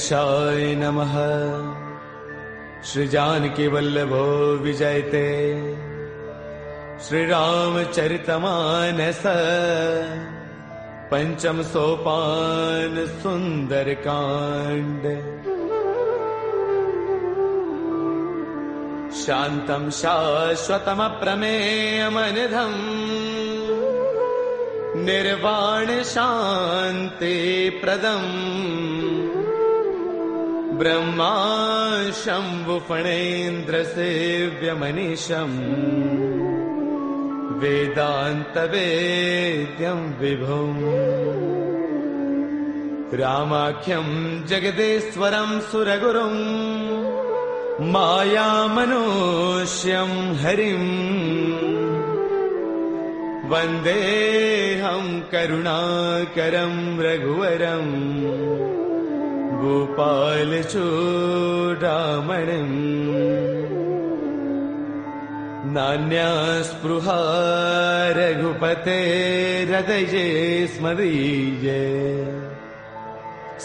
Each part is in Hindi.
गणेशाय नमः। श्री जानकी वल्लभो विजयते श्री रामचरितमानस। पंचम सोपान सुंदर कांड। शांतं शाश्वतमप्रमेयमनिधम् निर्वाण शांति प्रदम् ब्रह्मा शंभु फणेन्द्र सेव्यमनीशम् वेदांत वेद्यं विभुम् रामाख्यं जगदेश्वरं सुरगुरुम् मायामनुष्यं हरिम् वन्देऽहं करुणाकरं रघुवरम् गोपालचूडामणिम्। नान्यास्पृहा रघुपतेर्हृदये स्मदीये।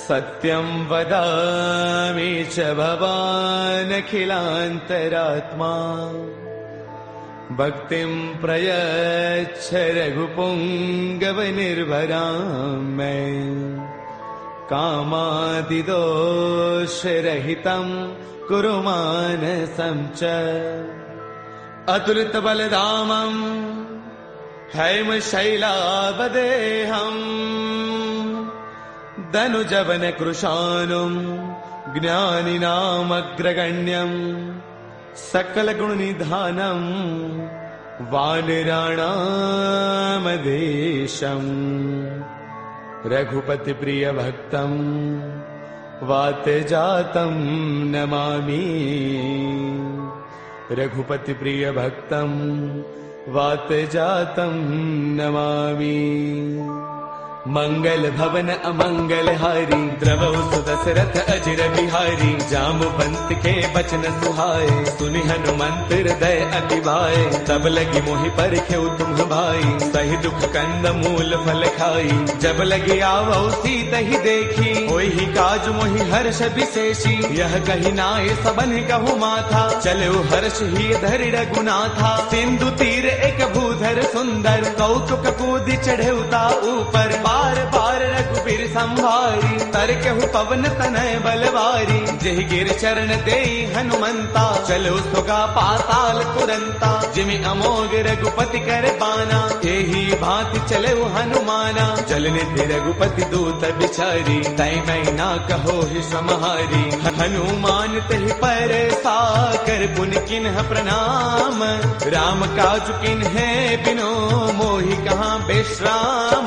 सत्यं वदामि च भवानखिलान्तरात्मा। भक्तिं प्रयच्छ रघुपुङ्गवनिर्भरां मे। कामादिदोषरहितं कुरु मानसं च। अतुलितबलधामं हैमशैलावदेहम् धनुजवनकृशानुं ज्ञानिनामग्रगण्यम् सकलगुणनिधानम् वानराणामधीशम्। रघुपतिप्रियभक्तम् वातजातं नमामि। रघुपतिप्रियभक्तम् वातजातं नमामि। मंगल भवन अमंगल हारी द्रवौ सुदशरथ अजिर बिहारी। जामवंत के बचन सुहाए सुनि हनुमंत हृदय अति भाए। तब लगी मोहि परखेउ तुम भाई सही दुख कंद मूल फल खाई। जब लगी आवौ सीता ही देखी होई ही काज मोहि हर्ष विशेषी। यह कही नाय सबन कहु माथा चलो हर्ष ही धरि रघुनाथा। सिंधु तीर एक भूधर सुंदर कौतुक कूदि चढ़ेउता ऊपर। बार बार रघुबीर संभारी तरकहु पवन तनय बलवारी। जेहि गिर चरण देई हनुमंता चलो सुगा पाताल तुरंता। जिमि अमोघ रघुपति कर बाना एही भांति चले हनुमाना। चलनिधि रघुपति दूत बिचारी तै मैं ना कहो ही समहारी। हनुमान तहि पर साकर पुनि किन्ह प्रणाम। राम काज किन्हे बिनो मोहि कहाँ विश्राम।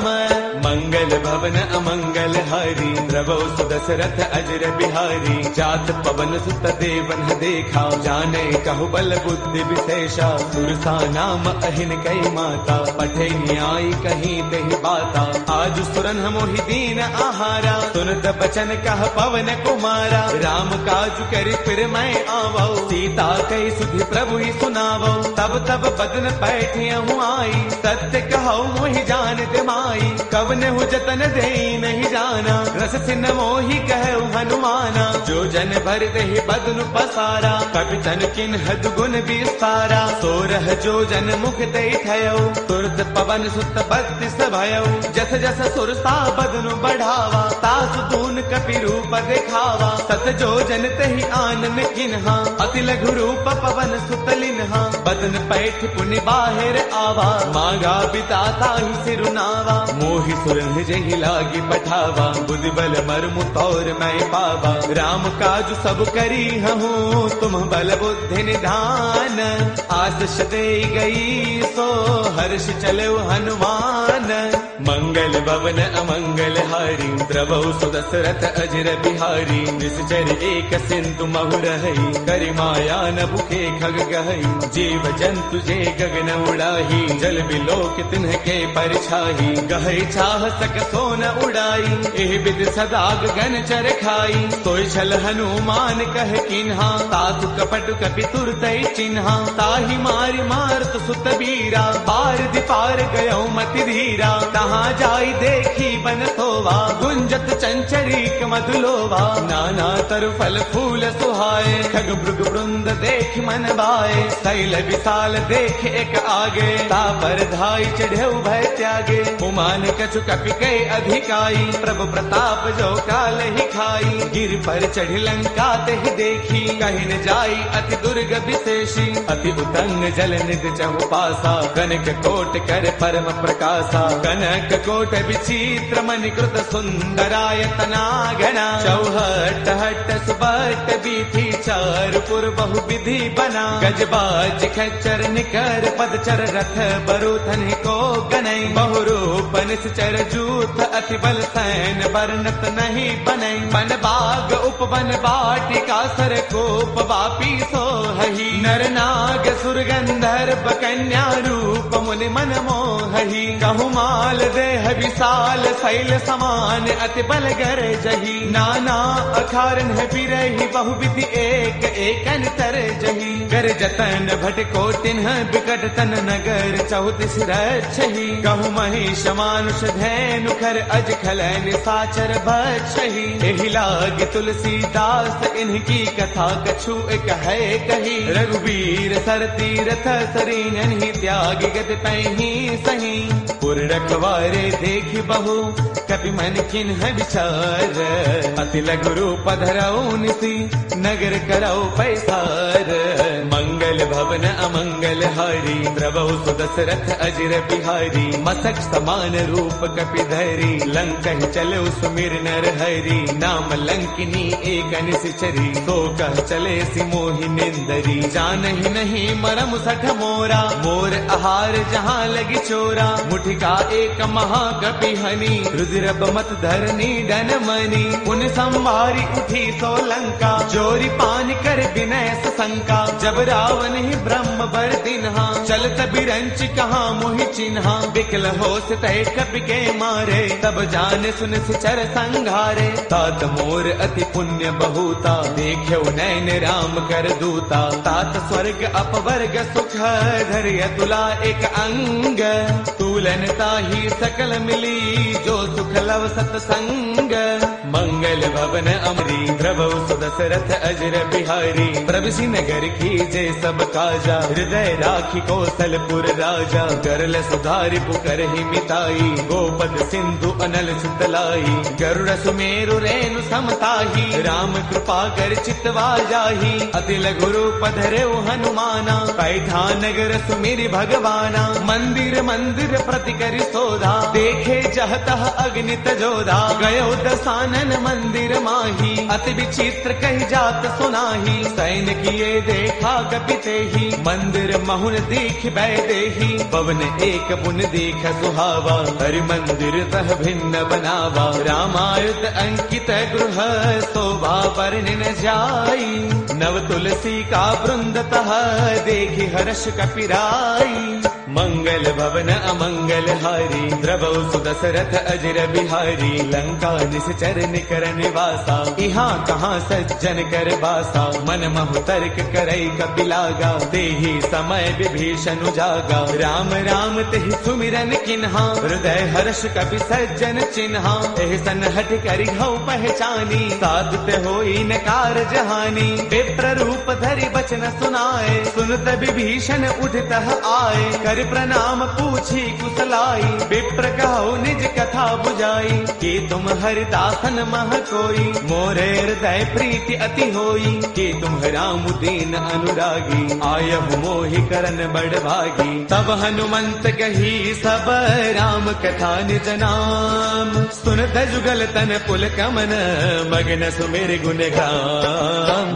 मंगल भवन अमंगल हारी द्रवौ सुदशरथ अजिर बिहारी। जात पवन सुत देवन देखा जाने कहु बल बुद्धि विशेषा। सुरसा नाम अहिन कई माता पठे न्याय कहीं तेहि बाता। आज सुरन मोहि दीन आहारा सुनत बचन कह पवन कुमारा। राम काज करि फिर मैं आवौ सीता कई सुधि प्रभु ही सुनावौ। तब तब बदन पैठियहु आई सत्य कहौ मोहि जानत माई। कवन हु जतन दे नहीं जाना रस सिन मोहि कहु हनुमाना। जो जन भर देहि बदनु पसारा कपि तन किन्ह दुगुन विस्तारा। सोरह जो जन मुख दे थयो तुरत पवन सुत बत्तीस भयउ। जस जस सुरसा बदनु बढ़ावा तासु दून कपि रूप दिखावा। सत जो जन तेहि आनन किन्हा अति लघु रूप पवन सुत लिन्हा। बदन पैठ पुनि बाहिर आवा मांगा बिताता ही सिरुनावा। मोहि सुरन जहि लागी पठावा बुद्धि बल मर्मु तौर मैं पावा। राम काज सब करी हूँ तुम बल बुद्धि निधान। आशीष दे गई सो हर्ष चलो हनुमान। मंगल भवन अमंगल हारी द्रवौ सुदशरथ अजिर बिहारी। निश्चर एक सिंधु महु रहई करि माया न भुखे खग गहई। जीव जंतु जे गगन उड़ाही जल बिलोक तिन्ह के परछाही। गहई चाह साहसक सोन उड़ाई, एह बिद सदा गगन चर खाई। सोई छल हनुमान कह किन्हा, तातु कपट कपि तुरतै चिन्हा। ताहि मारि मारत सुत बीरा, बार दिपार गयो मति धीरा। तहाँ जाई देखी बन सोवा, गुंजत चंचरीक मधुलोवा। नाना तरु फल फूल सुहाए, खग मृग वृंद देख मन बाए। शैल विशाल देख एक आगे, तापर धाई चढ़ेउ भय त्यागे। उमान कछु कपि कै अधिकाई, प्रभु प्रताप जो काल ही खाई। गिर पर चढ़ लंका तेहि देखी, कहि न जाई अति दुर्ग विशेषी। अति उतंग जल निध चहु पासा, कनक कोट कर परम प्रकाशा। कनक कोट विचित्र मणिकृत सुंदरायतना घना। चौहट हट सुबट बीथी, चारपुर बहु विधि बना। गजबाज खच्चर निकर पदचर, रथ बरुथन को गनई। बहुरूप निश्चर जूथ, अति बल सैन बरनत नहीं बनई। बन बाग उपवन बाटिका, सर कोप वापी सोहहि। नर नाग सुर गंधर्व कन्या, रूप मुनि मन मोहहि। कहु माल देह विशाल, शैल समान अति बल गर जही। नाना अखारन है बिरही, बहु विधि एक एकन तर जही। गर जतन भट को तिन्ह, बिकट तन नगर चौतीस रक्षहि। कहु महिष मानुष धैनु, खर अज खल निशाचर भक्षहि। एहि लाग तुलसीदास, इनकी कथा कछु एक है कही। रघुवीर सर तीरथ सरीन, त्याग गत पैही सही। पुर रखवारे देखि बहु, कपि मन किन्ह विचार। अति लघु रूप धरऊ निसी, नगर करऊ पैसार। मंगल भवन अमंगल हारी, द्रवहु सुदशरथ अजिर बिहारी। मसक समान रूप कपि धरी, लंकहि चलऊ सुमिर नर हरि। नाम लंकिनी एक निश्चरी, तो कह चले सि मोहि निंदरी। जानहि नहीं मरम सठ मोरा, मोर आहार जहाँ लगी चोरा। मुठिका एक महाकपि हनी, रुद्र मत धरनी डन मनी। पुन संभारी उठी सो लंका, जोरी पान कर विनय शंका। जब रावण ही ब्रह्म बर दिन्हा, चलत बिरंच कहाँ मोहि चिन्हा। बिकल होश तय कपि के मारे, तब जान सुन सिचर संघारे। तात मोर अति पुण्य बहुता, देख्यो नैन राम कर दूता। तात स्वर्ग अपवर्ग सुख, धर्य तुला एक अंग। तूलन ताही सकल मिली, जो सुख लव सतसंग। मंगल भवन अमरी, द्रवहु सुदशरथ अजिर बिहारी। प्रभुषि नगर की जय सब काजा, हृदय राखी कौशलपुर राजा। गरल सुधारि पुकर ही मिताई, गोपद सिंधु अनल सुतलाई। गरुड़ सुमेरु रेणु समताही, राम कृपा कर चितवा जाही। अति लघु रूप धरेउ हनुमाना, पैठा नगर सुमिरि भगवाना। मंदिर मंदिर प्रति करि शोधा, देखे जहतः अग्नि तजोधा। गयो दसानन मंदिर माही, अति विचित्र कही जात सुनाही। सैन किए देखा कपिते ही, मंदिर महुन दीख बैदेही। पवन एक पुन दीख सुहावा, हरि मंदिर तह भिन्न बनावा। रामायुध अंकित गृह, शोभा बरन न जाई। नव तुलसी का वृंद तह, देखी हर्ष कपिराई। मंगल भवन अमंगल हारी, द्रवहु सुदशरथ अजिर बिहारी। लंका निश्चर निकर निवासा, यहाँ कहाँ सज्जन कर बासा। मन महु तर्क करई कपिलागा, तेहि समय विभीषण जागा। राम राम तेहि सुमिरन किन्हा, हृदय हर्ष कपि सज्जन चिन्हा। एहि सन हठ करि हऊ पहचानी, साधुत होई न कारज हानि। विप्र रूप धरि बचन सुनाए, सुनत विभीषण उठतः आए। कर प्रणाम पूछी कुशलाई, विप्र कहो निज कथा बुझाई। कि तुम हरिदासन मह कोई, मोरे हृदय प्रीति अति होई। कि तुम राम दीन अनुरागी, आयहु मोहि करन बड़ भागी। तब हनुमंत कही सब राम कथा निज नाम। सुनत जुगल तन पुल कमन, मगन सुमिर गुण गान।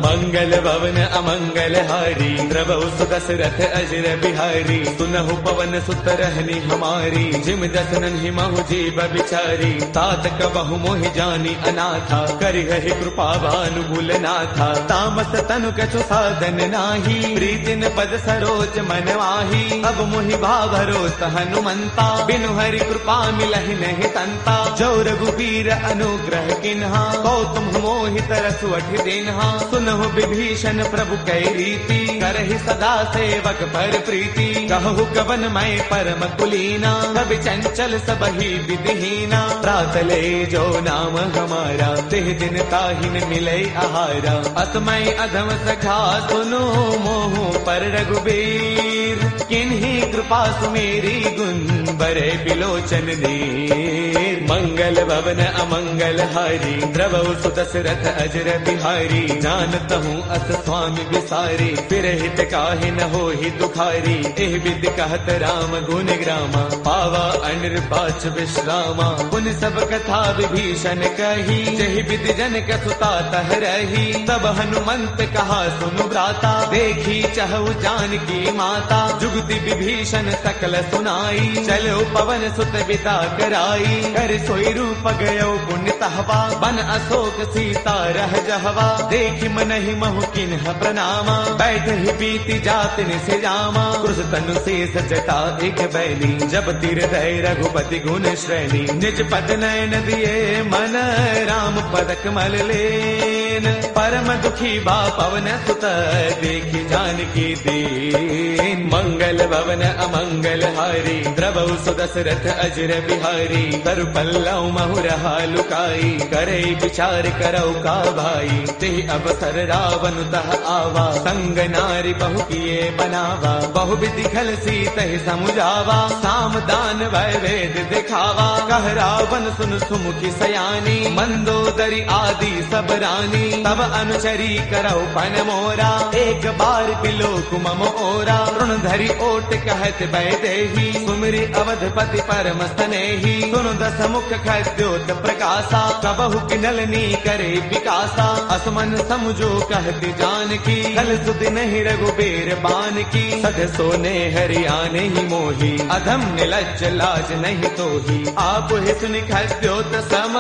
मंगल भवन अमंगल हारी द्रवहु सुदशरथ अजर बिहारी सुनहु पवन सुत रहनी हमारी जिम दसनन हिमहु जीव बिचारी तात कबहु मोहि जानी अनाथा करिहहि कृपा भानुगुल नाथा तामस तनु कछु साधन नाही प्रीतिन पद सरोज मन माही अब मोहि भाभरोस हनुमंता बिनु हरि कृपा मिलहि नहीं संता जो रघुबीर अनुग्रह किन्हा कौतुम मोहि तरसु अठि दिन्हा सुनहु विभीषण प्रभु कै रीति करहि सदा सेवक पर प्रीति कहु कवन मैं परम कुलीना कवि चंचल सबहि विधिहीना प्रातले जो नाम हमारा तिह दिन ताहिन मिले आहारा असमय अधम सखा सुनो मोहु पर रघुबीर किन्हीं कृपा सुमेरी गुण बरे बिलोचन नीर मंगल भवन अमंगल हारी द्रवहु सुदशरथ अजर बिहारी जानत हूँ अस स्वामी विसारी फिर हित काहे न हो ही दुखारी एह विधि कहत राम गुण ग्रामा पावा अनिर्वाच विश्रामा पुन सब कथा विभीषण कही जहि विधि जन कथुता तह रही तब हनुमंत कहा सुनु भ्राता देखी चहु जानकी माता जुगति विभीषण सकल सुनाई चलो पवन सुत बिता कराई कर सोई रूप गयो पुण्य तहवा बन अशोक सीता रह जहवा देखि मनहि महु किन्ह प्रणामा बैठ ही बीती जात निसे जामा क्रुश तनु शेष जटा एक बैली जब तीर दय रघुपति गुण श्रेणी निज पद नयन दिए मन राम पद कमल लेन परम दुखी बा पवन सुत देखि जानकी दीन मंगल भवन अमंगल हारी द्रवहु सुदशरथ अजर बिहारी तरु पल्लव महु रहा लुकाई करे विचार करौ का भाई ते अवसर रावण तह आवा संग नारी बहु किए बनावा बहु विधि खल सीतहि समुझावा साम दान वै वेद दिखावा कह रावण सुन सुमुखी सयानी मंदोदरी आदि सब रानी तब अनुचरी करौ पन मोरा एक बार बिलो कुमम ओरा ऋण धरि ओट कहत बैदेही सुमरि अवधपति परम स्नेही सुनु दस मुख खद्योत प्रकाशा कबहु किनलनी करे विकासा असमन समझो कहते जानकी कल सुध नहीं रघुबीर बान की सद सोने हरियाणे ही मोही अधम निलज्ज लाज नहीं तो ही आप ही सुनि खद्योत सम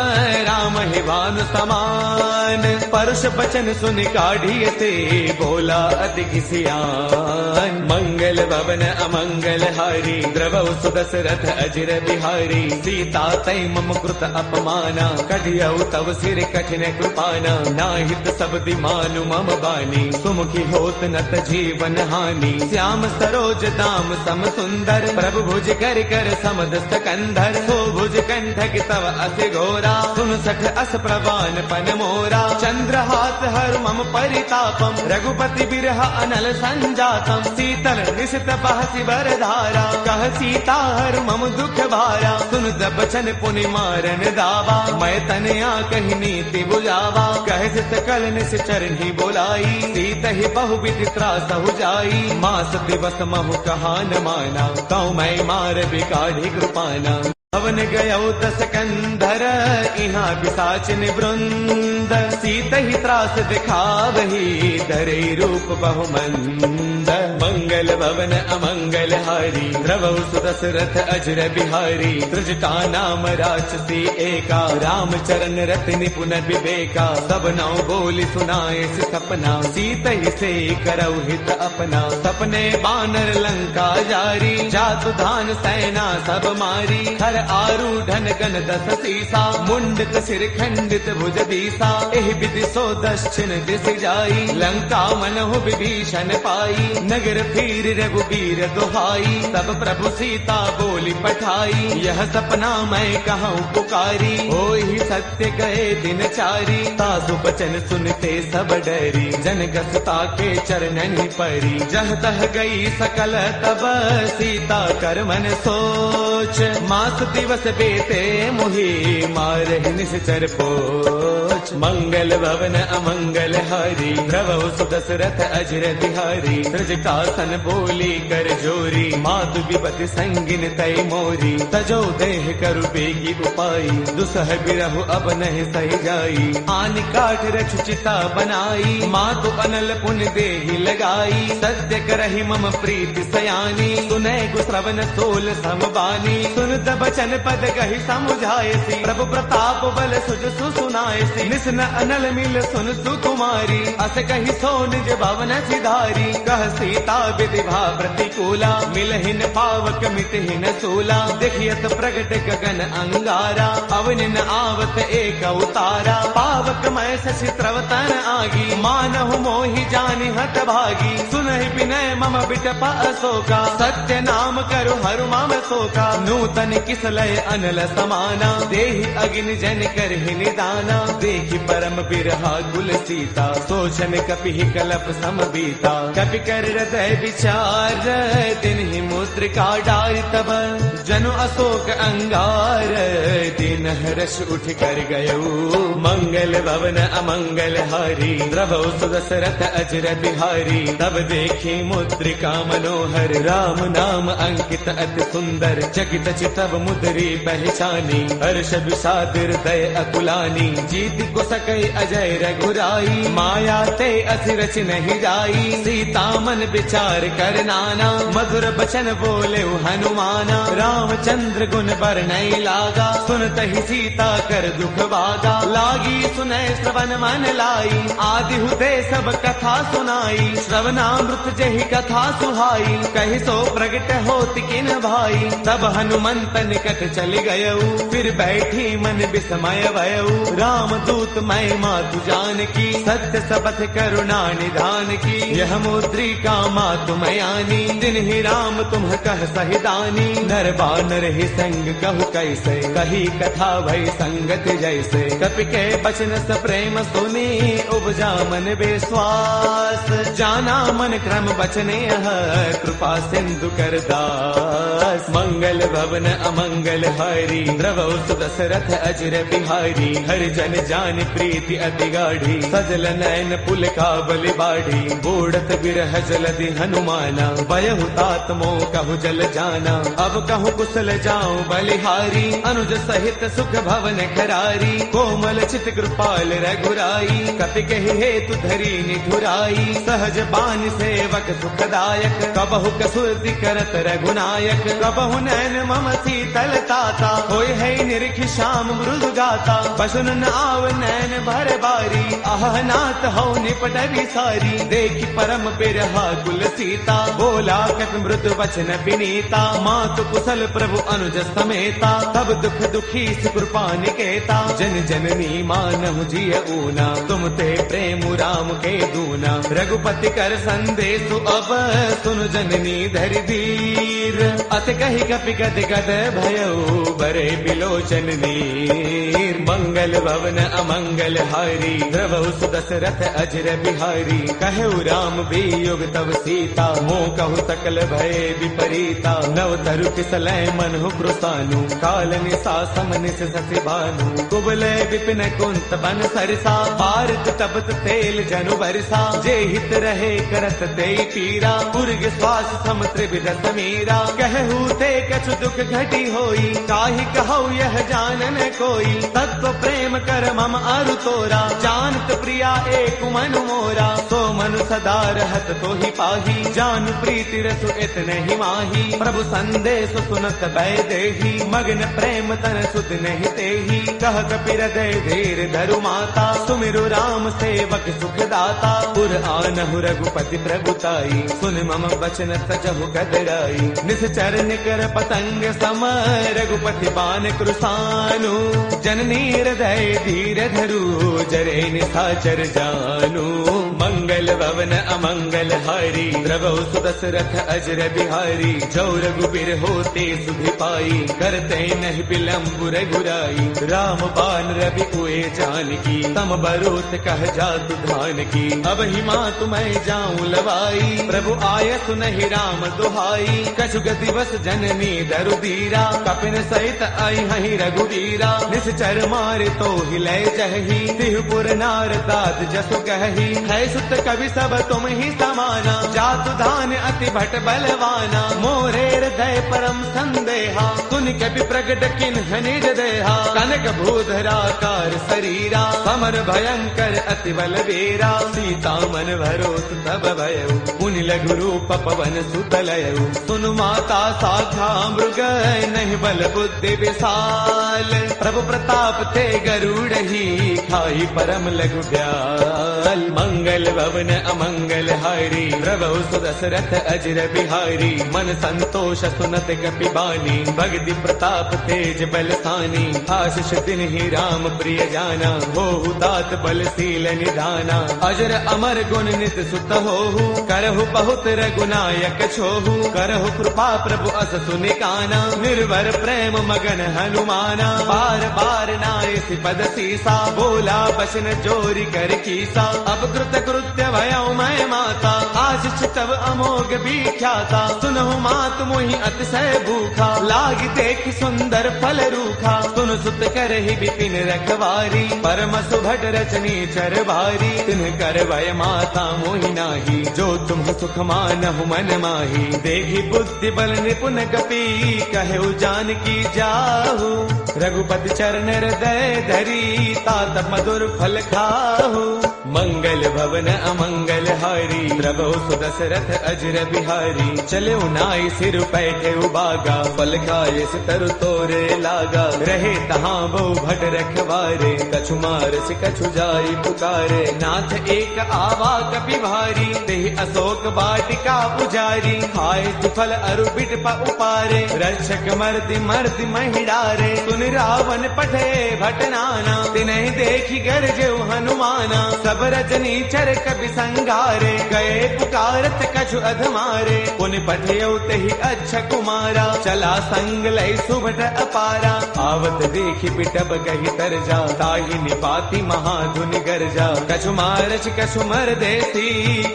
राम ही भानु समान परुष बचन सुनि काढ़िय से बोला अति सियान मंगल भवन अमंगल हारी द्रवहु सुदशरथ अजर बिहारी सीता तै मम कृत अपमाना कढ़ियौ तव सिर कठिन कृपाना नाहित सब दिमानु मम बानी सुमुखी होत नत जीवन हानि श्याम सरोज दाम सम सुंदर प्रभु भुज कर कर समद सकंधर सो भुज कंठक तव अति घोरा सुन सठ अस प्रवान पन मोरा चंद्र हाथ हर मम परितापम रघुपति बिरह अनल संजातम शीतल निशित बहसी बर धारा कह सीता हर मम दुख भारा सुन दबचन पुनि मारन दावा मैं तनया कही नीति बुझावा कह सकल निस चरणी बोलाई सीत ही बहु विधि त्रास हो जाई मास दिवस महु कहा न माना कौ मैं मार बिकाढ़ी कृपाना भवन गयो दस कंधर इहाँ पिशाचिन वृंद सीत ही त्रास दिखावही धरे रूप बहुमंद मंगल भवन अमंगल हारी द्रवहु सुदशरथ अजर बिहारी त्रिजटा नाम राक्षसी एका राम चरण रति निपुण विवेका सब नौ बोली सुनाए सपना सीत ही से करौ हित अपना सपने बानर लंका जारी जातु धान सेना सब मारी हर आरूढ़न गण दस सीसा मुंडित सिर खंडित भुज दीसा एह विधि सो दक्षिण दिस जाई लंका मनहु विभीषण पाई नगर फिर रघुबीर दुहाई तब प्रभु सीता बोली पठाई यह सपना मैं कहूँ पुकारी होई सत्य गए दिन चारी तासु बचन सुनते सब डरी जनकसुता के चरणन परी जह तह गई सकल तब सीता कर मन सोच मास दिवस बेते मुहि मारहि निश्चर पोच बच मंगल भवन अमंगल हारी द्रवौ सुदशरथ अजर बिहारी त्रजटासन बोली कर जोरी मातु विपति संगिन तय मोरी तजो देह करु बेगी उपाई दुसह बिरहु अब नहीं सही जाई आन काठ रच चिता बनाई मातु अनल पुन देहि लगाई सत्य करहि मम प्रीति सयानी सुनै गुश्रवण सोल समबानी सुनत बचन पद कहि समुझायसी प्रभु प्रताप बल सुज सुनायसी निसन अनल मिल सुन सुकुमारी अस कहि सो निज भवन सिधारी कह सीता विधिभा प्रतिकूला मिलहिन पावक मितहिन सूला देखियत प्रगट गगन अंगारा अवनिन आवत एक उतारा पावक मैं शशि त्रवतन आगी मानहु मोहि जानि हत भागी सुनहि विनय मम बिटप अशोका सत्य नाम करु हरु मम शोका नूतन किसलय अनल समाना देहि अग्नि जन करहि निदाना देखि परम बिरहा कुल सीता सोचन कपि कलप सम बीता कपि कर हृदय विचार दिन ही मुद्रिका डार तब जनु अशोक अंगार दिन हर्ष उठ कर गयो मंगल भवन अमंगल हारी द्रवौ सुदशरथ अजर बिहारी तब देखी मुद्रिका मनोहर राम नाम अंकित अति सुंदर चकित चितव मुद्री पहचानी हर्ष विषाद हृदय अकुलानी जीत को सकई अजय रघुराई माया ते अति रच नहीं जाई सीता मन विचार कर नाना मधुर बचन बोले हनुमाना रामचंद्र गुण बरनई लागा सुनत ही सीता कर दुख भागा लागी सुनय श्रवण मन लाई आदि हुते सब कथा सुनाई श्रवणामृत जहि कथा सुहाई कहि सो प्रगट होत किन भाई तब हनुमंत निकट चल गयऊ फिर बैठी मन विस्मय भयऊ राम दूत मैं मातु जान की सत्य सबथ करुणा निधान की यह मुद्रिका मातु मयानी दिन ही राम तुम कह सहिदानी नर बानर ही संग कहु कैसे कही कथा भई संगत जैसे कपि के बचन स प्रेम सुनी उपजा मन विश्वास जाना मन क्रम बचने कृपा सिंधु कर दास मंगल भवन अमंगल हारी द्रवौ सुदशरथ अजर बिहारी हरि जन जान प्रीति अति गाढ़ी सजल नयन पुल काबल बाढ़ी बूढ़त बिरह जलधि हनुमाना बयहु तात मोह कहु जल जाना अब कहु कुशल जाऊं बलिहारी अनुज सहित सुख भवन खरारी कोमल चित कृपाल रघुराई कपि कहि हेतु धरी निठुराई सहज बान सेवक सुखदायक कबहु कसुरति करत रघुनायक कबहु नैन मम शीतल ताता होय है निरखि श्याम मृदु गाता बसुन आव नैन भर बारी आह नाथ हौ निपट विसारी देखि परम बिरहा कुल सीता बोला कत मृदु वचन विनीता मातु कुशल प्रभु अनुज समेता तब दुख दुखी कृपा निकेता जन जननी मानहु जिय ऊना तुम ते प्रेम राम के दूना रघुपति कर संदेश अब सुन जननी धरि धीर अत कहि कपि गद गद भयऊ बरे बिलोचन नीर मंगल भवन अमंगल हारी द्रवौ सुदशरथ अजर बिहारी कहु राम वियोग तब सीता मोह कहु सकल भय विपरीता नव तरु किसलय मनहु कृसानु काल निशा समनिस ससि भानु कुबलय विपिन कुंत बन सरसा भारत तपत तेल जनु बरसा जे हित रहे करत ते पीरा पुरग श्वास सम त्रिविध समीरा कहू ते कछु दुख घटी होई काहि कहु यह जानन कोई तत्व प्रेम कर मम अरु तोरा जानत प्रिया एक मनु मोरा सो मनु सदा रहत तो ही पाही जान प्रीति रसु इतने ही माही प्रभु संदेश सुनत भय देही मग्न प्रेम तन सुध नहीं तेही कह कपि हृदय धीर धरु माता सुमिरु राम सेवक सुख दाता पुर आनहु रघुपति प्रभुताई सुन मम बचन सजहु गदराई निश्चर निकर पतंग सम रघुपति बान कृसानु जननी हृदय धीर धरु जरे निशाचर जानु मंगल भवन अमंगल हारी द्रवौ सुदशरथ अजर बिहारी जो रघुबीर होते सुधि पाई करते नहीं विलंब रघुराई राम बाण रवि उए जानकी तम बरोत कह जातु धान की अब ही माँ तुम्हें जाऊं लवाई प्रभु आय सुनहि राम दुहाई कछु गति बस जननी दरुदीरा कपिन सहित आई हहि रघुवीरा निश्चर मारे तो हिले जही तिहुपुर नार दात जसु कही है सुत कवि सब तुम ही समाना जातु धान अति भट बलवाना मोरे हृदय परम संदेहा सुन कवि प्रगट किन्ह निज देहा कनक भूधराकार शरीरा समर भयंकर अति बल वीरा सीता मन भरोस तब भयउ पुनि लघु रूप पवन सुत लयउ सुनु माता साखा मृग नहीं बल बुद्धि विशाल प्रभु प्रताप ते गरुड़ही खाई परम लघु ब्याल मंगल भवन अमंगल हारी द्रवौ सुदशरथ अजर बिहारी मन संतोष सुनत कपि बानी भगति प्रताप तेज बलसानी आशीष दिन ही राम प्रिय जाना होहु तात बलशील निधाना अजर अमर गुण नित सुत होहु करहु बहुत रघुनायक छोहु करहु कृपा प्रभु अस सुनिकाना निर्भर प्रेम मगन हनुमाना बार बार नाय पद सीसा बोला बसन जोरी कर कीसा अब कृत कृत्य भयउ मैं माता आशीष तब अमोघ विख्याता सुनहु मात मोहि अतिशय भूखा लागी देख सुंदर फल रूखा सुन सुत करहि विपिन रखवारी परम सुभट रचनी चर भारी तिन्ह कर भय माता मोहि नाही जो तुम सुख मानहु मन माही देखी बुद्धि बल निपुण कपि कहु जानकी जाहु रघुपति चरण हृदय धरी तात मधुर फल खाहु मंगल भवन अमंगल हारी द्रवौ सुदशरथ अजर बिहारी चले नाई सिर पैठे उबागा फल खाए तरु तोरे लागा रहे तहाँ बहु भट रखवारे कछु मार से कछु जाई पुकारे नाथ एक आवा कपि भारी तेहि अशोक बाटिका पुजारी खाए फल अरु बिट उपारे रक्षक मर्दि मर्दि महिडारे सुन रावण पठे भटनाना तिन्हि देखी गरजेउ हनुमाना सब रजनी चर कपि संगारे गए पुकारत कछु अधमारे पुनि पठेउ तेहि अच्छा कुमारा चला संग लय सुभट अपारा आवत देखि बिटब कहि तरजा ताहि निपाति महाधुनि गरजा कछु मारच कछु मर देसी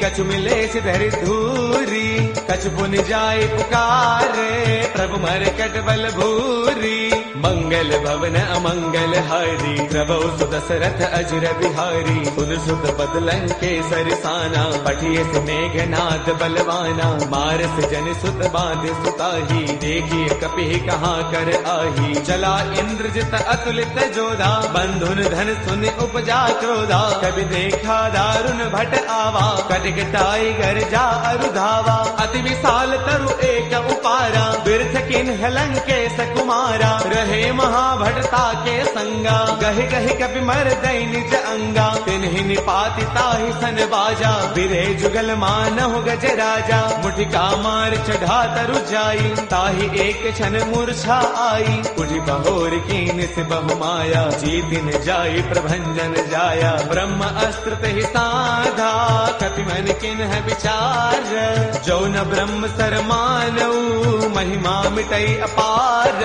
कछु मिलेस धरि धूरी कछु पुनि जाय पुकारे प्रभु मरकट बल भूरी मंगल भवन अमंगल हारी द्रवौ सुदशरथ अजर बिहारी सुन सुत बदलं के सरसाना पठिए से मेघनाद बलवाना मारस जन सुत बांध सुताही देखिए कपि कहाँ कर आही चला इंद्रजित अतुलित जोधा बंधुन धन सुन उपजा क्रोधा कभी देखा दारुण भट आवा कटकटाई घर जा अरुधावा अति विशाल तरु एक उपारा बिरथ किन्ह लंकेश कुमारा रहे महाभटता के संगा गहि गहि कपि मर दई निज अंगा तिन्हि निपाति ताहि सन बाजा बिरे जुगल मानहु गज राजा मुठिका मार चढ़ा तरु जाई ताहि एक क्षण मूर्छा आई उठि बहोर कीन से बहु माया जीतिन जाई प्रभंजन जाया ब्रह्म अस्त्र तेहि साधा कपि मन किन्ह विचार जो न ब्रह्म सर मानऊ महिमा मिटई अपार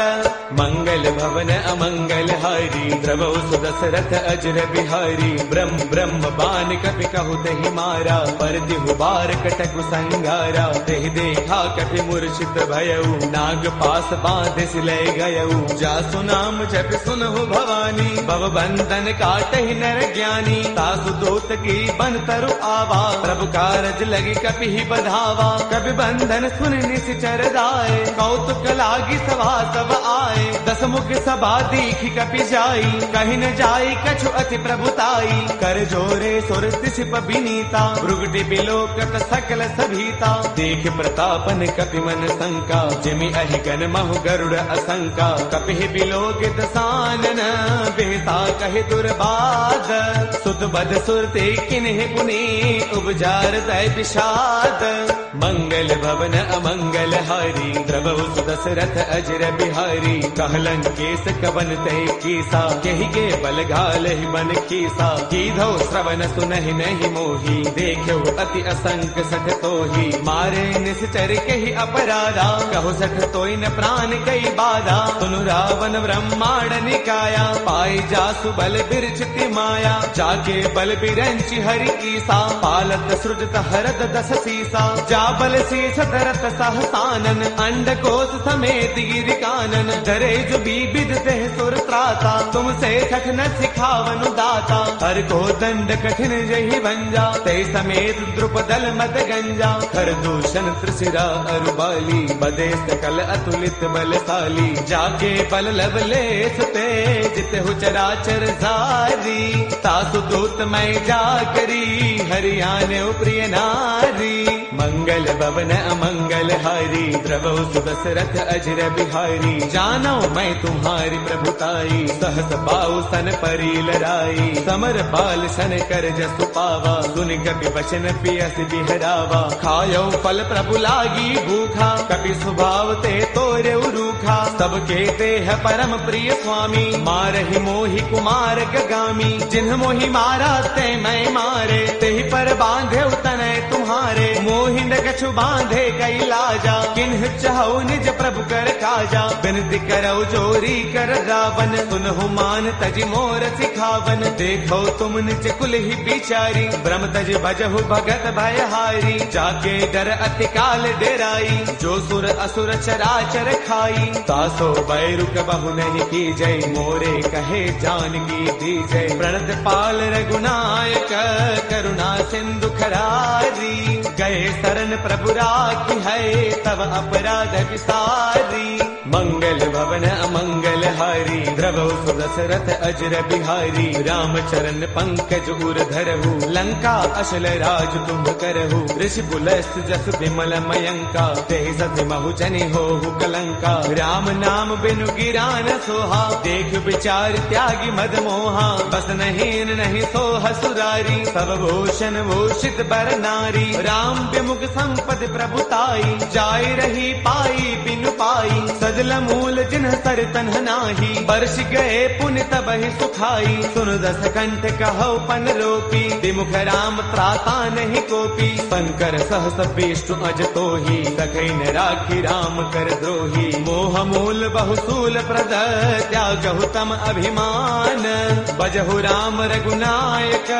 मंगल भवन अमंगल हारी द्रवौ सुदशरथ अजर बिहारी ब्रह्म ब्रह्म बान कपि कहु तहि मारा पर दिहु बार कटकु संगारा तेहि देखा कपि मूर्छित भयउ नाग पास बांध सिलय गयउ जासु नाम जप सुनहु भवानी भव बंधन काटहि नर ज्ञानी तासु दूत की बन तरु आवा प्रभु कारज लगी कपि ही बधावा कपि बंधन सुन निश्चर दाए कौतुक लागी सभा सब आए दस मुख सभा दीखी कपि जाई कहीं न जाई कछु अति प्रभुताई कर जोरे सुर तिसिप बिनीता भृगुटि बिलोकत सकल सभीता देख प्रतापन कपि मन शंका जिमि अहिगन महु गरुड़ असंका कपि बिलोकित सानन बेहता कहि दुर्बाद सुत बद सुरते किन्हि पुनि उपजार दय विषाद मंगल मंगल भवन अमंगल हारी द्रवहु सुदशरथ अजर बिहारी कहलन केस कवन ते कीसा केहि के बल घाल ही बन कीसा कीधो श्रवण सुनहि नहीं मोही देखो अति असंक सठ तोही मारे निश्चर कही अपराधा कहो सठ तोई न प्राण कई बाधा सुनु रावण ब्रह्मांड निकाया पाई जासु बल बिरचिति माया जाके बल बिरंचि हरि कीसा पालत सृजत हरत दस सीसा जा बल शीस धरत सहसानन अंड कोश समेत गिरि कानन धरे जो विविध ते सुर त्राता तुमसे छठ न सिखावनु दाता हर को दंड कठिन जहि भंजा ते समेत द्रुपदल मत गंजा खर दूषण त्रिशिरा अरुबाली बदे सकल अतुलित बलशाली जाके बल लवलेश ते जित हु चराचर सारी तासु दूत मैं जा करी हरियाने प्रिय नारी मंगल भवन अमंगल हारी द्रवहु सुदशरथ अजर बिहारी जानो मैं तुम्हारी प्रभुताई सहस बाहु सन परी लड़ाई समर बाल सन कर जसु पावा सुन कपि वचन पियस बिहरावा खायो फल प्रभु लागी भूखा कपि स्वभाव ते तोरे रूखा सबके देह परम प्रिय स्वामी मारहि मोहि कुमार गगामी जिन्ह मोहि मारा ते मैं मारे तेहि पर बांधे तनय तुम्हारे मोहि न कछु बांधे कई लाजा किन्ह चाहो निज प्रभु कर काजा बिनती करो जोरी कर रावण सुनहु मान तज मोर सिखावन देखो तुम निज कुल ही बिचारी ब्रह्म तज भजहु भगत भयहारी जाके डर अति काल डेराई जो सुर असुर चराचर खाई तासो बैरुक बहु नहीं की जय मोरे कहे जान की दी जय प्रणत पाल रघुनायक करुणा सिंधु खरारी गए शरण प्रभु राखी है तब अपराध विसारी मंगल भवन अमंगल हारी द्रवहु सुदशरथ अजर बिहारी राम चरण पंकज उर धरहु लंका अशल राज तुम करहु ऋषि पुलस्त जस विमल मयंका ते सति महु जनि होहु कलंका राम नाम बिनु गिरा न सोहा देख विचार त्यागी मद मोहा बस नहीं नहीं सोह सुरारी सब भूषण भूषित बर नारी राम विमुख संपद प्रभुताई जाय रही पाई बिनु पाई सजल मूल जिन्ह सर तन्ह नाही बरस गए पुण्य तब ही सुखाई सुन दस कंठ कहो पन रोपी विमुख राम त्राता नहीं कोपी शंकर सहस विष्णु अज तो ही सखई न राखी राम कर द्रोही मोह मूल बहुसूल प्रद त्यागहु तम अभिमान बजहु राम रघुनायक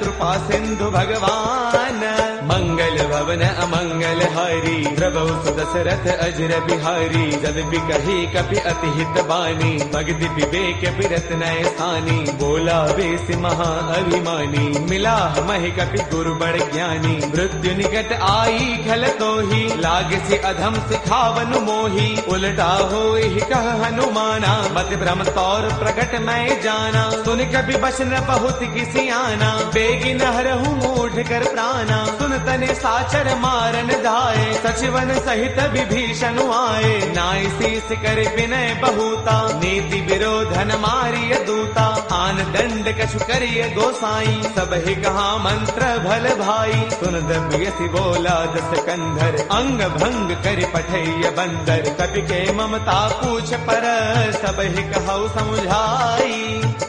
कृपा सिंधु भगवान मंगल भवन अमंगल हारी द्रवहु सुदशरथ अजर बिहारी जद बिकही कपि अति हित बानी भगति विवेक बिरत नय सानी बोला बेस महा अभिमानी मिला महि कपि गुरु बड़ ज्ञानी मृत्यु निकट आई खल तो ही लाग से अधम सिखावनु मोही उलटा हो कह हनुमाना मत भ्रम तौर प्रकट मैं जाना सुन कपि बचन बहुत किसी आना बेगी नहरहु मूढ़ कर प्राणा सुन तने साचर मारन धाये सचिवन सहित विभीषण आए नाय शीस कर विनय बहुता नीति विरोधन मारिय दूता आन दंड कछु करिय गोसाई सब ही कहा मंत्र भल भाई सुन दबियसि बोला दस कंधर अंग भंग कर पठैय बंदर कपि के ममता पूछ पर सब ही कहु समुझाई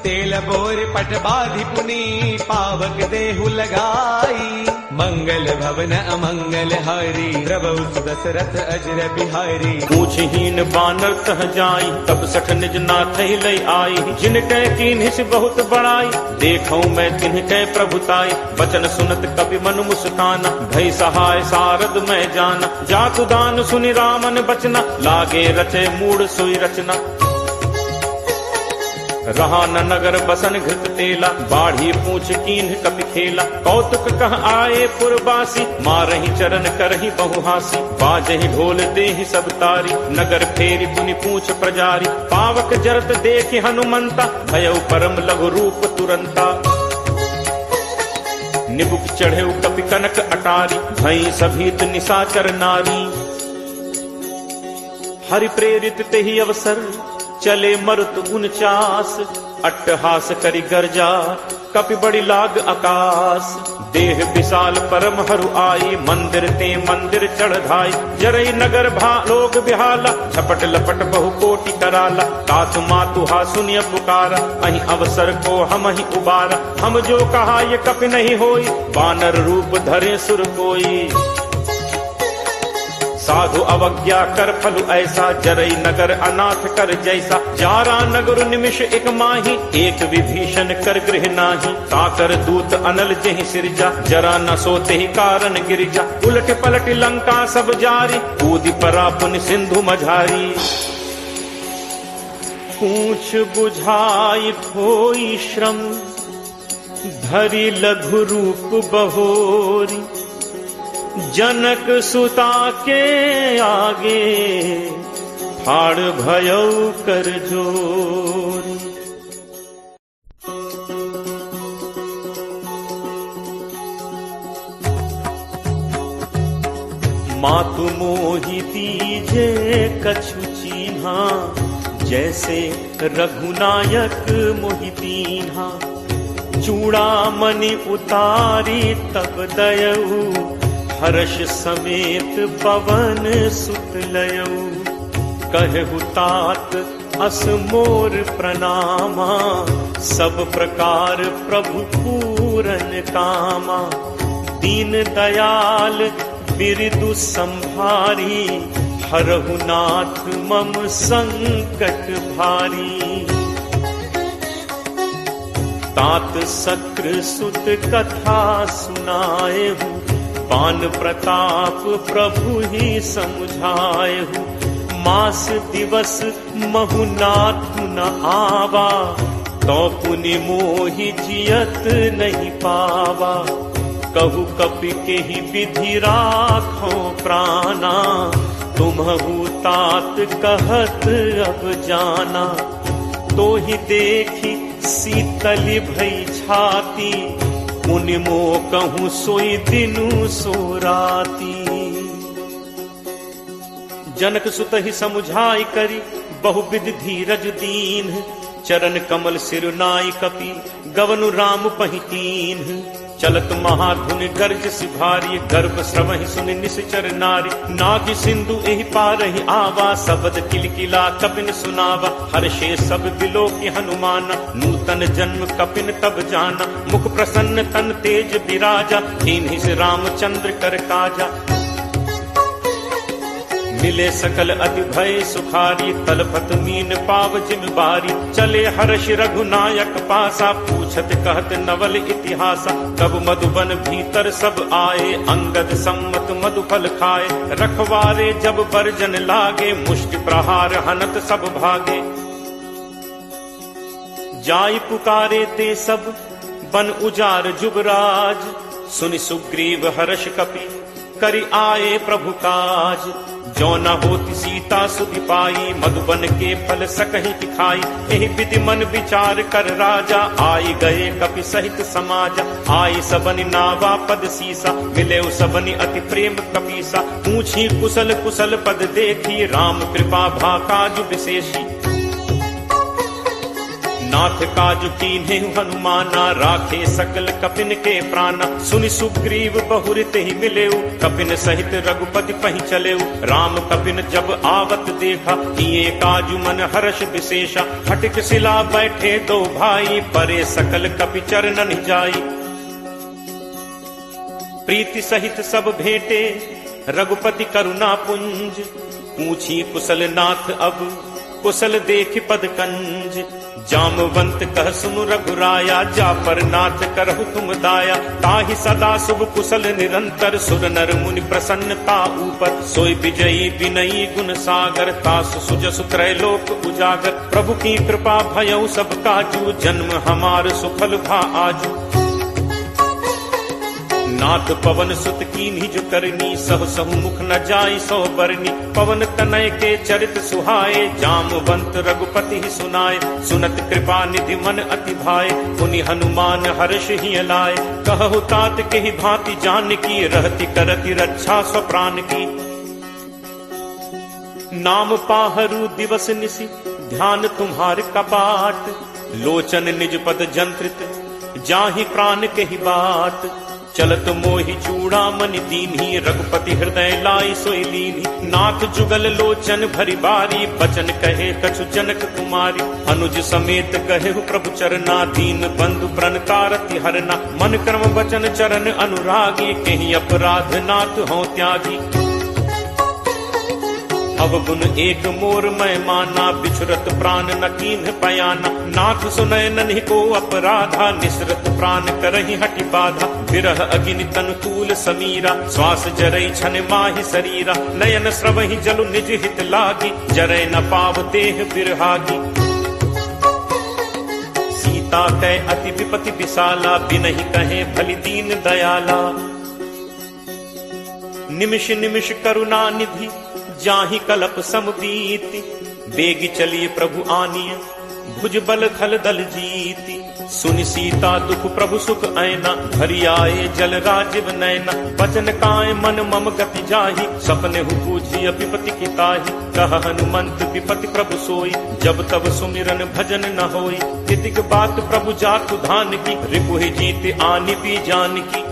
तेल बोर पट बाधि पुनी पावक देहु लगाई मंगल भवन अमंगल हारी द्रवहु सुदशरथ अजर बिहारी पूछहीन बानर तह जाई तब सठ निज नाथ लई आई जिन कै कीन्हिस बहुत बड़ाई देखौ मैं तिन्ह कै प्रभुताई बचन सुनत कपि मन मुस्काना भई सहाय सारद मैं जाना जातु दान सुनि रामन बचना लागे रचे मूड सोई रचना रहा न नगर बसन घृत तेला बाढ़ी पूछ कीन्ह कपि खेला कौतुक कह आए पुरबासी मारहि चरण करहि बहुहासी बाजहि ढोल देहि सब तारी नगर फेरी पुनि पूछ प्रजारी पावक जरत देखि हनुमंता भयउ परम लघु रूप तुरंता निबुक चढ़े कपि कनक अटारी भई सभीत निशाचर नारी हरि प्रेरित तेहि अवसर चले मरुत 49 अट्टहास करि गर्जा कपि बड़ी लाग आकाश। देह विशाल परम हरु आई, मंदिर ते मंदिर चढ़ाई। जरई नगर लोग बिहाला, झपट लपट बहु कोटि कराला। तातु मातु हा सुनिय पुकारा, अहि अवसर को हम ही उबारा। हम जो कहा ये कपि नहीं होई, बानर रूप धरे सुर कोई। साधु अवज्ञा कर फलु ऐसा, जरई नगर अनाथ कर जैसा। जारा नगर निमिष एक माही, एक विभीषण कर गृह नाही। ताकर दूत अनल जहि सिरजा, जरा न सोते ही कारण गिरिजा। उलट पलट लंका सब जारी, कूदि परा पुन सिंधु मझारी। पूछ बुझाई थोई श्रम, धरि लघु रूप बहोरी। जनक सुता के आगे, फाड़ भयउ कर जोरी। मातु मोहि दीजे कछु चीन्हा, जैसे रघुनायक मोहि दीन्हा। चूड़ामणि उतारी तब दयऊ, हर्ष समेत पवन सुत लयऊ। कहु तात अस मोर प्रणामा, सब प्रकार प्रभु पूरन कामा। दीन दयाल बिरदु संभारी, हरहु नाथ मम संकट भारी। तात सक्र सुत कथा सुनाएहु, पान प्रताप प्रभु ही समुझाएहु। मास दिवस महु नाथु न आवा, तो पुनि मोहि जियत नहीं पावा। कहु कपि केहि विधि राखो प्राणा, तुम्हु तात कहत अब जाना। तो ही देखी शीतल भई छाती, मुनि मो कहूँ सोई दिनु सो राती। जनक सुत ही समुझाई करी, बहुविध धीरज दीन। चरण कमल सिर नाई कपि, गवनु राम पहितीन। चलत महाधुनि गर्ज सिभारी, गर्भ श्रवहि सुनि निश्चर नारी। नाग सिंधु एहि पारहि आवा, शब्द किलकिला कपिन सुनावा। हर्षे सब बिलोकि हनुमाना, नूतन जन्म कपिन तब जाना। मुख प्रसन्न तन तेज विराजा, दीन्हि से रामचंद्र कर काजा। मिले सकल अति भय सुखारी, तलपत मीन पाव जिम बारी। चले हर्ष रघुनायक पासा, पूछत कहत नवल इतिहासा। कब मधुबन भीतर सब आए, अंगद सम्मत मधुफल खाए। रखवारे जब बरजन लागे, मुष्टि प्रहार हनत सब भागे। जाई पुकारे ते सब, बन उजार जुबराज। सुनि सुग्रीव हर्ष कपि, करि आए प्रभु काज। जो न होती सीता सुधि पाई, मधुबन के फल सकहि दिखाई। एहि विधि मन विचार कर राजा, आई गए कपि सहित समाजा। आई सबनि नावा पद सीसा, मिले सबनि अति प्रेम कपीसा। पूछी कुशल कुशल पद देखी, राम कृपा भा काज विशेषी। नाथ काज कीन्हे हनुमाना, राखे सकल कपिन के प्राणा। सुनि सुग्रीव बहुरित ही मिलेऊ, कपिन सहित रघुपति पहि चलेऊ। राम कपिन जब आवत देखा, किए काजु मन हर्ष विशेषा। हटिक शिला बैठे दो भाई, परे सकल कपि चरणन जाई। प्रीति सहित सब भेंटे, रघुपति करुणा पुंज। पूछी कुशल नाथ अब, कुशल देख पद कंज। जामवंत कह सुनु रघुराया, जा पर नाथ करहु तुम दाया। ताहि सदा शुभ कुशल निरंतर, सुर नर मुनि प्रसन्नता ऊपर। सोई विजयी विनयी गुण सागर, तासु सुजसु त्रैलोक उजागर। प्रभु की कृपा भयउ सब काजू, जन्म हमार सुफल भा आजू। नाथ पवन सुत कीन्ही जो करनी, सह सहु मुख न जाई सो बरनी। पवन तनय के चरित सुहाए, जामवंत रघुपति ही सुनाए। सुनत कृपा निधि मन अति भाए, पुनि हनुमान हर्ष ही लाए। कहु तात के ही भांति जान की, रहति करति रक्षा स्वप्राण की। नाम पाहरु दिवस निशि, ध्यान तुम्हार कपाट। लोचन निज पद जंत्रित, जाहि प्राण कही बात, चलत मोहि चूड़ामणि दीन्ही, रघुपति हृदय लाई सोई लीन्ही। नाथ जुगल लोचन भरी बारी, बचन कहे कछु जनक कुमारी। अनुज समेत कहे प्रभु चरना, दीन बंधु प्रण तारति हरना। मन कर्म वचन चरण अनुरागी, कहीं अपराध नाथ हों त्यागी। अवगुण एक मोर मैं माना, बिछुरत प्राण न कीन्ह पयाना। नाथ सुनय नन्हि को अपराधा, निसरत प्राण करहि हटि बाधा। विरह अगिनि तन तूल समीरा, श्वास जरई छन माहि शरीरा। नयन स्रवहि जलु निज हित लागी, जरै न पाव देह बिरहागी। सीता कै अति विपति विशाला, बिनहि कहे भलि दीन दयाला। निमिष निमिष करुणा निधि, जाहि कलप सम बीती। बेगी चलिए प्रभु आनिय, भुज बल खल दल जीती। सुनि सीता दुख प्रभु सुख ऐना, भरी आए जल राजीव नैना। बचन काय मन मम गति जाहि, सपने हु बूझी विपति की ताहि। कह हनुमंत विपति प्रभु सोई, जब तब सुमिरन भजन न होई। तितिक बात प्रभु जातु धान की, रिपुहि जीत आनि भी जान की।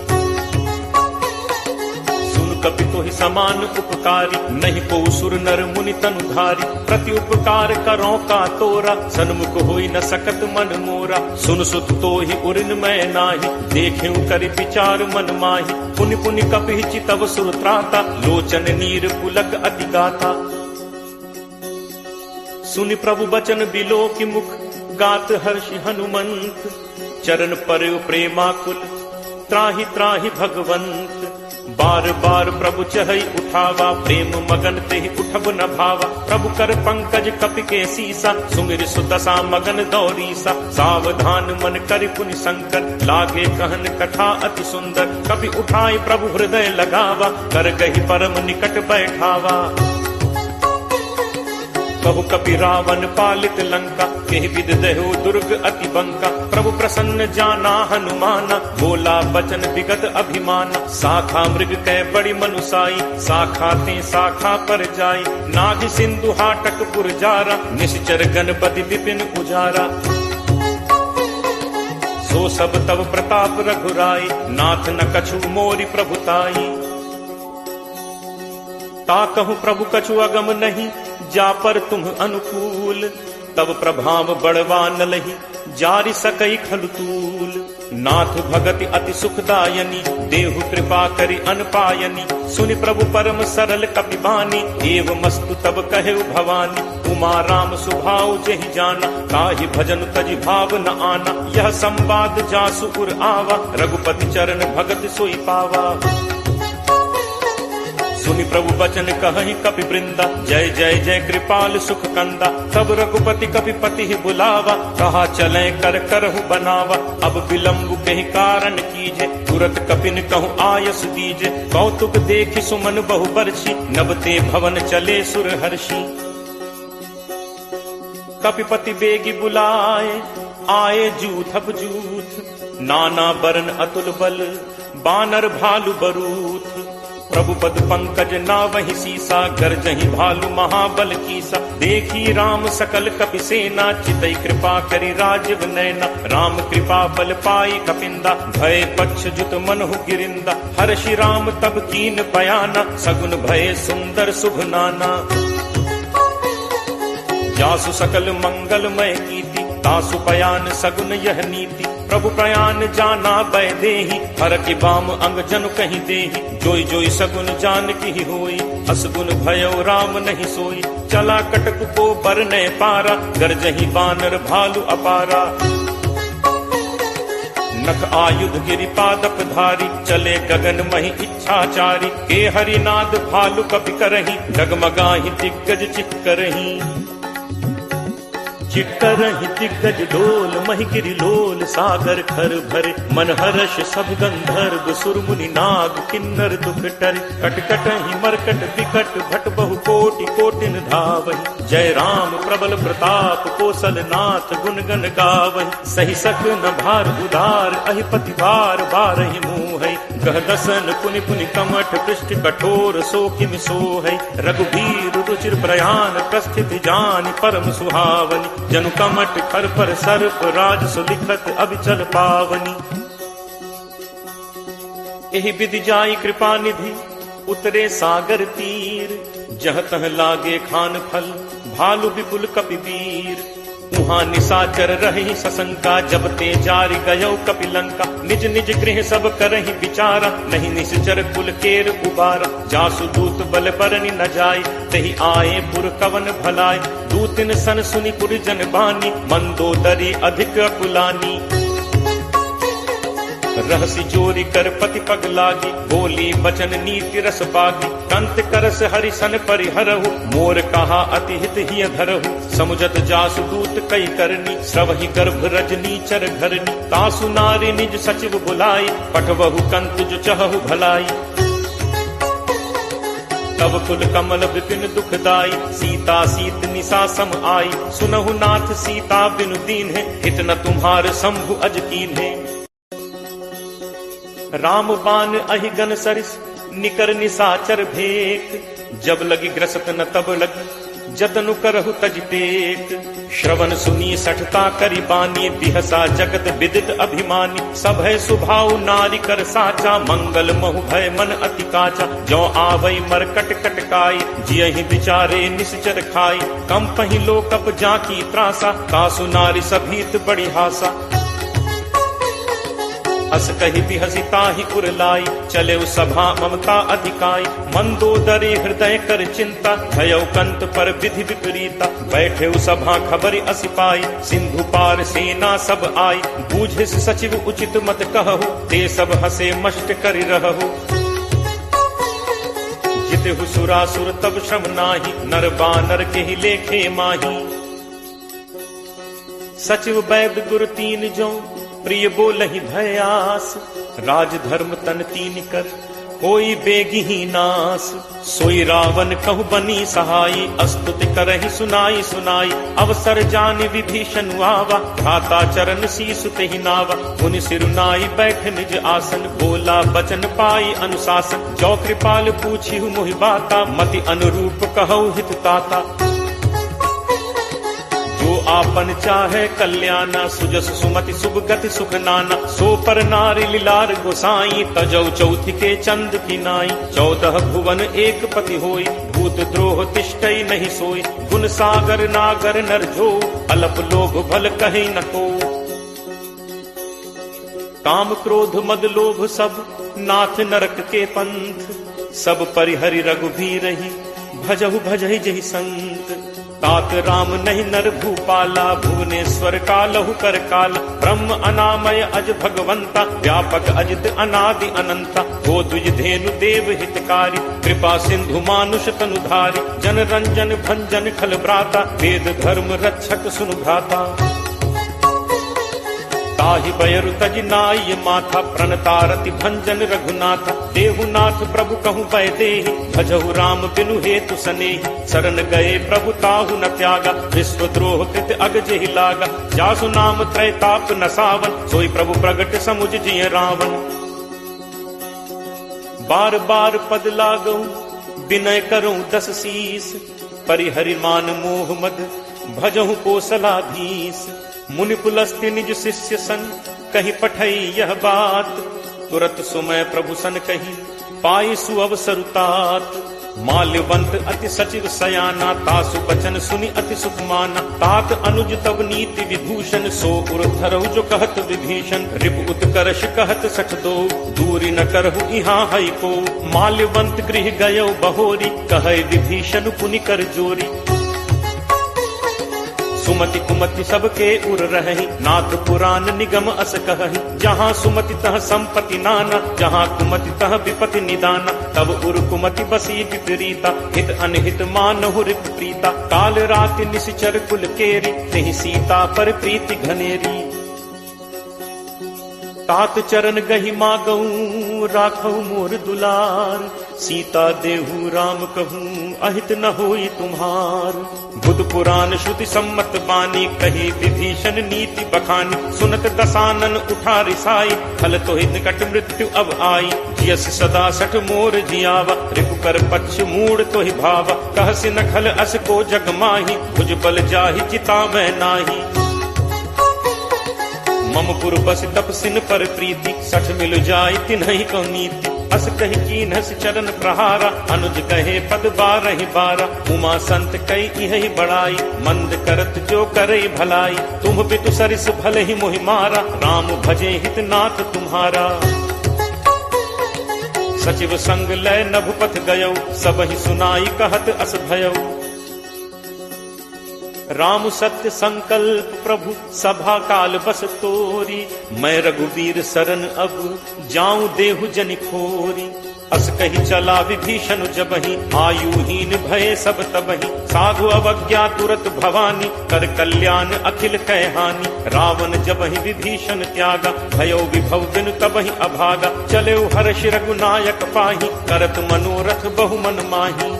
कपि तोहि समान उपकारी, नहीं को सुर नर मुनि तनुधारी। प्रति उपकार करो का तोरा, सन्मुख होई न सकत मन मोरा। सुन सुत तोहि उरिन मैं नाही, देखेउ करि विचार मन माही। पुनि पुनि कपि चितव सुर त्राता, लोचन नीर पुलक अति गाथा। सुनि प्रभु बचन बिलो की मुख, गात हर्षि हनुमंत। चरण पर प्रेमाकुल, त्राहि त्राहि भगवंत। बार बार प्रभु चहई उठावा, प्रेम मगन तेहि उठब न भावा। प्रभु कर पंकज कपि के सीसा, सुमिर सुदशा मगन दौरीसा। सावधान मन करि पुनि शंकर, लागे कहन कथा अति सुंदर। कपि उठाई प्रभु हृदय लगावा, कर गहि परम निकट बैठावा। कहु कपि रावण पालित लंका, केहि विद देहु दुर्ग अति बंका। प्रभु प्रसन्न जाना हनुमाना, बोला बचन विगत अभिमाना। शाखा मृग कै बड़ी मनुसाई, शाखा ते शाखा पर जाई। नाग सिंधु हाटक पुर जारा, निश्चर गणपति विपिन उजारा। सो सब तब प्रताप रघुराई, नाथ न कछु मोरि प्रभुताई। ताकहु प्रभु कछु अगम नहीं, जा पर तुम अनुकूल। तब प्रभाव बढ़वा न लही, जारि सकई खलतूल। नाथ भगति अति सुखदायनी, देहु कृपा करि अनपायनी। सुनि प्रभु परम सरल कपि बानी, एव मस्तु तब कहेउ भवानी। उमा राम सुभाव जेहि जाना, काहि भजन तजि भाव न आना। यह संवाद जासु उर आवा, रघुपति चरण भगत सोई पावा। सुनि प्रभु बचन कहहि कपि वृंदा, जय जय जय कृपाल सुख कंदा। तब रघुपति कपि पति बुलावा, कहा चले कर करहु बनावा। अब विलंब कहि कारण कीजे, तुरत कपिन कहु आयस दीजे। कौतुक देखि सुमन बहु बरछी, नबते भवन चले सुर हर्षि। कपिपति बेगी बुलाए, आए जूथप जूथ। नाना बरन अतुल बल, बानर भालु बरूथ। प्रभु पद पंकज नावहि सीसा, गर्जहि भालु महाबल कीसा। देखी राम सकल कपि सेना, चितई कृपा करि राजीव नैना। राम कृपा बल पाई कपिंदा, भय पक्ष जुत मनहु गिरिंदा। हर्षि राम तब कीन पयाना, सगुन भय सुंदर शुभ नाना। जासु सकल मंगलमय कीति, तासु पयान सगुन यह नीति। प्रभु प्रयान जाना बै देहि, हर के बाम अंग जनु कहीं देहि। जोई जोई सगुन जान की होई, असगुन भयो राम नहीं सोई। चला कटक को बरने पारा, गरजहि बानर भालु अपारा। नख आयुध गिरि पादप धारी, चले गगन महि इच्छाचारी। के हरिनाद भालु कपि करहि, डगमगाहि दिग्गज चिक्करहि। चिक्करहि दिग्गज डोल, महि गिरि लोल सागर खर भरे। मन हर्ष सब गंधर्व सुर मुनि नाग किन्नर दुख टरे। कटकटहि मरकट विकट भट बहु कोटि कोटिन धावहि। जय राम प्रबल प्रताप कौशल नाथ गुण गण गावहि। सही सक न भार उदार, अहि पति बार बारहि मुँहै। कह दसन पुनि पुनि कमठ पृष्ठ कठोर सो किम सो है। रघुबीर रुचिर प्रयाण प्रस्थित जान परम सुहावनी। जनु कमठ खर पर सर्प राज सुलिखत अभिचल पावनी। एहि विधि जाई कृपा निधि उतरे सागर तीर। जह तह लागे खान फल भालु विपुल कपिवीर। उहाँ निशाचर रही सशंका जब ते जारि गयो कपिलंका। निज निज गृह सब करहि विचारा नहीं निश्चर कुल केर उबारा। जासु दूत बल बरनि न जाय तहि आए पुर कवन भलाय। दूतिन सन सुनि पुर जन बानी मंदोदरी अधिक अकुलानी। रहसी जोरी कर पति पग लागी बोली बचन नीति रस बागी। कंत करस हरि सन परिहरहु मोर कहा अति हित हिय धरहु। समुझत जासु दूत कई करनी श्रवहि गर्भ रजनी चर घरनी। तासु नारी निज सचिव बुलाई पठवहु कंत जो चहु भलाई। तब कुल कमल विपिन दुखदाई सीता सीत निशा सम आई। सुनहु नाथ सीता बिनु दीन है हित न तुम्हार शंभु अज कीन है। राम बान अहि गन सरिस निकर निशाचर भेक। जब लगी ग्रसत न तब लगी जतनु करहु तज टेक। श्रवण सुनी सठता करी बानी बिहसा जगत विदित अभिमानी। सब है सुभाव नारी कर साचा मंगल महु भय मन अति काचा। जो आवई मरकट कटकाई जियहि विचारे निश्चर खाई। कम पहि लोकप जाकी त्रासा तासु नारी सभीत बड़ी हासा। अस कही बिहसी ताहि उरलाई चले सभा ममता अधिकाई। मंदोदरी हृदय कर चिंता भयउ कंत पर विधि विपरीता। बैठे सभा खबरि असिपाई सिंधु पार सेना सब आई। बूझिस सचिव उचित मत कहु ते सब हसे मष्ट करि रहु। जितहु सुरासुर तब श्रम नाही नर बानर के ही लेखे माही। सचिव वैद गुरु तीन जो प्रिय बोलहि भयास। राज धर्म तन तीन कर कोई बेगी ही नास। सोई रावण कहु बनी सहाई अस्तुति करहि सुनाई सुनाई। अवसर जानि विभीषण आवा भ्राता चरण शीसु तेहि नावा। मुनि सिरुनाई बैठ निज आसन बोला बचन पाई अनुशासन। जो कृपाल पूछिहु मोहि बाता मति अनुरूप कहु हित ताता। जो आपन चाहे कल्याणा सुजस सुमति शुभ गति सुख नाना। सो पर नारी लीलार गोसाई तजौ चौथि के चंद की नाई। 14 भुवन एक पति होई भूत द्रोह तिष्ठई नहीं सोई। गुण सागर नागर नर जो अलप लोभ भल कहीं न को। काम क्रोध मद लोभ सब नाथ नरक के पंथ। सब परिहरि रघुबीर ही भजहु भजहि जहि संत। तात राम नहीं नर भूपाला भुवनेश्वर कालहु कर काला। ब्रह्म अनामय अज भगवंता व्यापक अजित अनादि अनंता। हो द्विज धेनु देव हितकारी कृपा सिंधु मानुष तनुधारी। जन रंजन भंजन खल भ्राता वेद धर्म रक्षक सुनु भ्राता। ताहि बयरु तज नाय माथा प्रणतारति भंजन रघुनाथा। देहुनाथ प्रभु कहु पै देहि भजहु राम बिनु हेतु सनेहि। शरण गए प्रभु ताहु न त्यागा विश्वद्रोह कृत अग जेहि लागा। जासु नाम त्रैताप न सावन सोई प्रभु प्रगट समुझ जिय रावण। बार बार पद लागऊ विनय करऊं 10 शीस। परिहरि मान मोह मद भजहु कोसलाधीश। मुनि पुलस्त्य निज शिष्य सन कही पठई यह बात। तुरत सुमय प्रभु सन कही पाई सुअवसर तात। माल्यवंत अति सचिव सयाना तासु बचन सुनि अति सुख माना। तात अनुज तब नीति विभूषण सो उर धरहु जो कहत विभीषण। रिपु उत्कर्ष कहत सठ दो दूरी न करहु इहाँ हई को। माल्यवंत गृह गयो बहोरी कहै विभीषण पुनि कर जोरी। सुमति कुमति सबके उर रही नाथ पुराण निगम अस कहहि। जहाँ सुमति तह संपत्ति नाना जहाँ कुमति तह विपति निदाना। तब उर कुमति बसी विपरीता हित अनहित मानहु रिप प्रीता। काल राति निश्चर कुल केरी तेहि सीता पर प्रीति घनेरी। तात चरण गहि मागऊ राखऊ मोर दुलार। सीता देहु राम कहूँ अहित न होई तुम्हार। बुध पुराण श्रुति सम्मत बानी कही विभीषण नीति बखानी। सुनत दसानन उठा रिसाई फल तो ही निकट मृत्यु अब आई। जियस सदा सठ मोर जियावा रिपु कर पक्ष मूड तो ही भावा। कहसि न खल अस को जग माही भुज बल जाहि चिता मैं नाही। मम पुर बस तपसिन पर प्रीति सठ मिल जाय तिन्हि को नीति। अस कही कीन्हस चरण प्रहारा अनुज कहे पद बारहि बारा। उमा संत कई इहि बड़ाई मंद करत जो करे भलाई। तुम पितु सरिस भले ही मोहि मारा राम भजे हित नाथ तुम्हारा। सचिव संग लय नभुपथ गयो सबहि सुनाई कहत अस भयो। राम सत्य संकल्प प्रभु सभा काल बस तोरी। मैं रघुवीर सरन अब जाऊं देहु जनि खोरी। अस कही चला विभीषण जबहि आयुहीन भय सब तबहि। साधु अवज्ञा तुरत भवानी कर कल्याण अखिल कहहानी। रावण जबहि विभीषण त्यागा भयो विभव बिनु तबहि अभागा। चले हर्ष रघुनायक पाही करत मनोरथ बहु मन माही।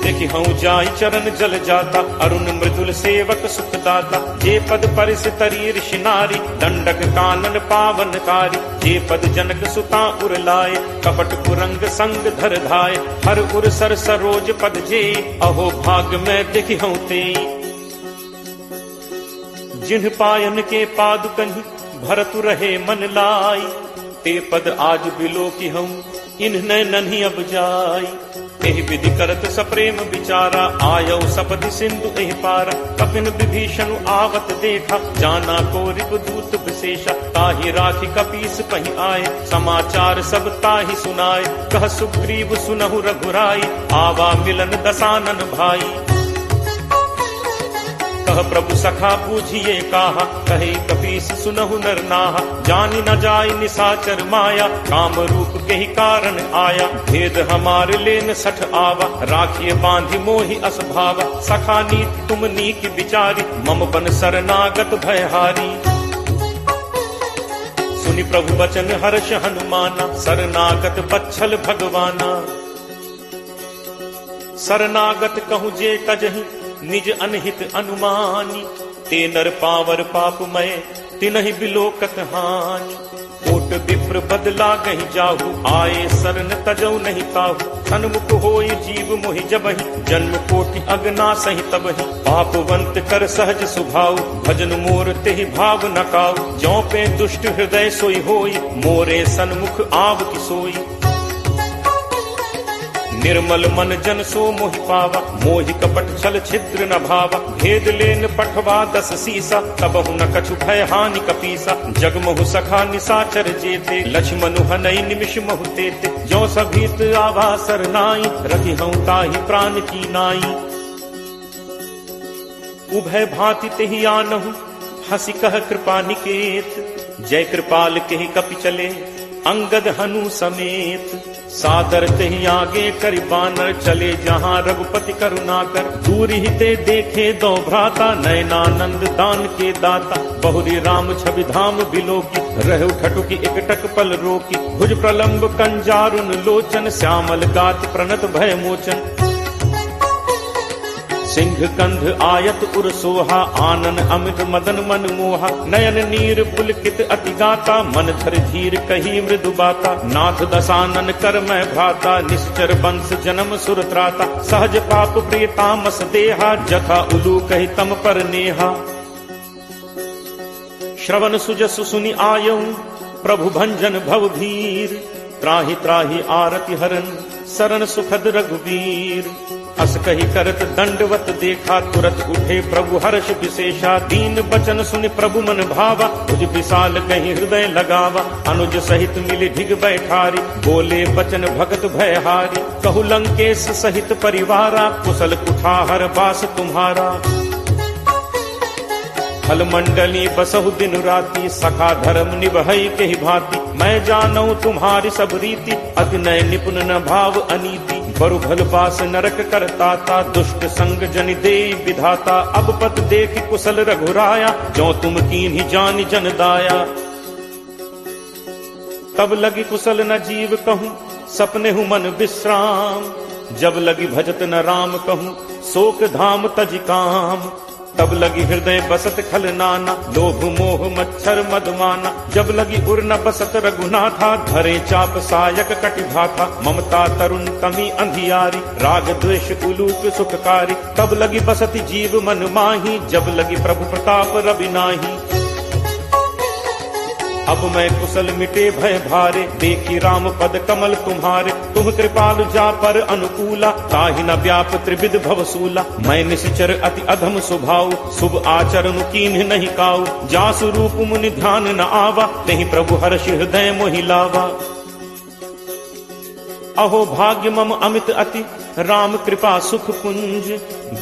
देखि हूँ जाई चरण जल जाता अरुण मृदुल सेवक सुखदाता। जे पद परिस तरी ऋषि नारी दंडक कानन पावनकारी। जे पद जनक सुता उर लाए कपट कुरंग संग धर धाय। हर उर सर सरोज पद जे अहो भाग में देखि हूँ ते। जिन्ह पायन के पादुकहि भरतु रहे मन लाई। ते पद आज बिलो की हूँ इन्ह नन्ही अब जाई। एहि विधि करत सप्रेम विचारा आयो सपदि सिंधु एहि पारा। कपिन विभीषण आवत देखा जाना को रिपुदूत विशेषा। ताहि राखी कपीस पहि आए समाचार सब ताहि सुनाए। कह सुग्रीव सुनहु रघुराई आवा मिलन दसानन भाई। कह प्रभु सखा बूझिए काहा कहे कपीस सुनहु नर नाहा। जानि न जाय निसाचर माया काम रूप के ही कारण आया। भेद हमार लेन सठ आवा राखिए बांधि मोहि अस भावा। सखा नीत तुम नीक विचारी मम बन शरणागत भयहारी। सुनि प्रभु वचन हर्ष हनुमाना शरणागत बच्छल भगवाना। शरणागत कहूँ जे तजहि निज अनहित अनुमानी। ते नर पावर पापमय तिनहि बिलोकत हानि। कोट विप्र बदला गहि जाहु आए शरण तजौ नहीं ताहु। सन्मुख होय जीव मोहि जबहि जन्म कोटि अगना सहि तबहि। पापवंत कर सहज सुभाव भजन मोर तेहि भाव न काऊ। जौ पे दुष्ट हृदय सोई होय मोरे सन्मुख आव की सोई। निर्मल मन जन सो मोहि पावा मोहि कपट छल छिद्र न भावा। भेद लेन पठवा दस सीसा तबहु न कछु भय हानि कपीसा। जगमहु सखा निसाचर जेते लक्ष्मणु हनई निमिष महु तेते। जो सभीत आवा सरनाई रखि हूँ ताहि प्राण की नाई। उभय भांति तेहि आनहु हंसी कह कृपा निकेत। जय कृपाल केहि कपि चले अंगद हनु समेत। सादर तेहि आगे करि बानर चले जहाँ रघुपति करुणाकर। दूर ही ते देखे दो भ्राता नयनानंद दान के दाता। बहुरी राम छवि धाम बिलोकी रहु ठटुकी एकटक पल रोकी। भुज प्रलंब कंजारुन लोचन श्यामल गात प्रणत भय मोचन। सिंह कंध आयत उर सोहा आनन अमित मदन मन मोहा। नयन नीर पुलकित अति गाता मन धर धीर कही मृदु बाता। नाथ दसानन कर मैं भ्राता निश्चर वंश जन्म सुर त्राता। सहज पाप प्रिय तामस देहा जथा उलू कही तम पर नेहा। श्रवण सुजसु सुनि आयऊ प्रभु भंजन भव भीर। त्राहि त्राहि आरति हरन शरण सुखद रघुवीर। अस कही करत दंडवत देखा तुरत उठे प्रभु हर्ष विशेषा। दीन बचन सुनि प्रभु मन भावा भुज विशाल कहीं हृदय लगावा। अनुज सहित मिली ढिग बैठारी बोले बचन भगत भयहारी। कहु लंकेश सहित परिवारा कुशल कुठाहर बास तुम्हारा। फल मंडली बसहु दिन राति सखा धर्म निभई के ही भांति। मैं जानऊ तुम्हारी सब रीति अति नय निपुण न भाव अनीति। बरु भल पास नरक करताता दुष्ट संग जनि दे विधाता। अब पत देख कुशल रघुराया जो तुम कीन्ही जानि जन दाया। तब लगी कुशल न जीव कहूँ सपने हूँ मन विश्राम। जब लगी भजत न राम कहूँ, शोक धाम तज काम। तब लगी हृदय बसत खल नाना, लोभ मोह मच्छर मदमाना। जब लगी उर न बसत रघुनाथा, धरे चाप सायक कटिभाथा। ममता तरुण तमी अंधियारी, राग द्वेष उलूक सुखकारी। तब लगी बसत जीव मन माही, जब लगी प्रभु प्रताप रवि नाही। अब मैं कुशल मिटे भय भारे, देखी राम पद कमल तुम्हारे। तुम कृपालु जा पर अनुकूला, ताहि न व्याप त्रिविध भवसूला। मैं निश्चर अति अधम स्वभाव, शुभ आचरण कीन्ह नहीं काऊ। जासु रूप मुनि ध्यान न आवा, नहीं प्रभु हर्ष हृदय मोहि लावा। अहो भाग्य मम अमित अति, राम कृपा सुख पुंज।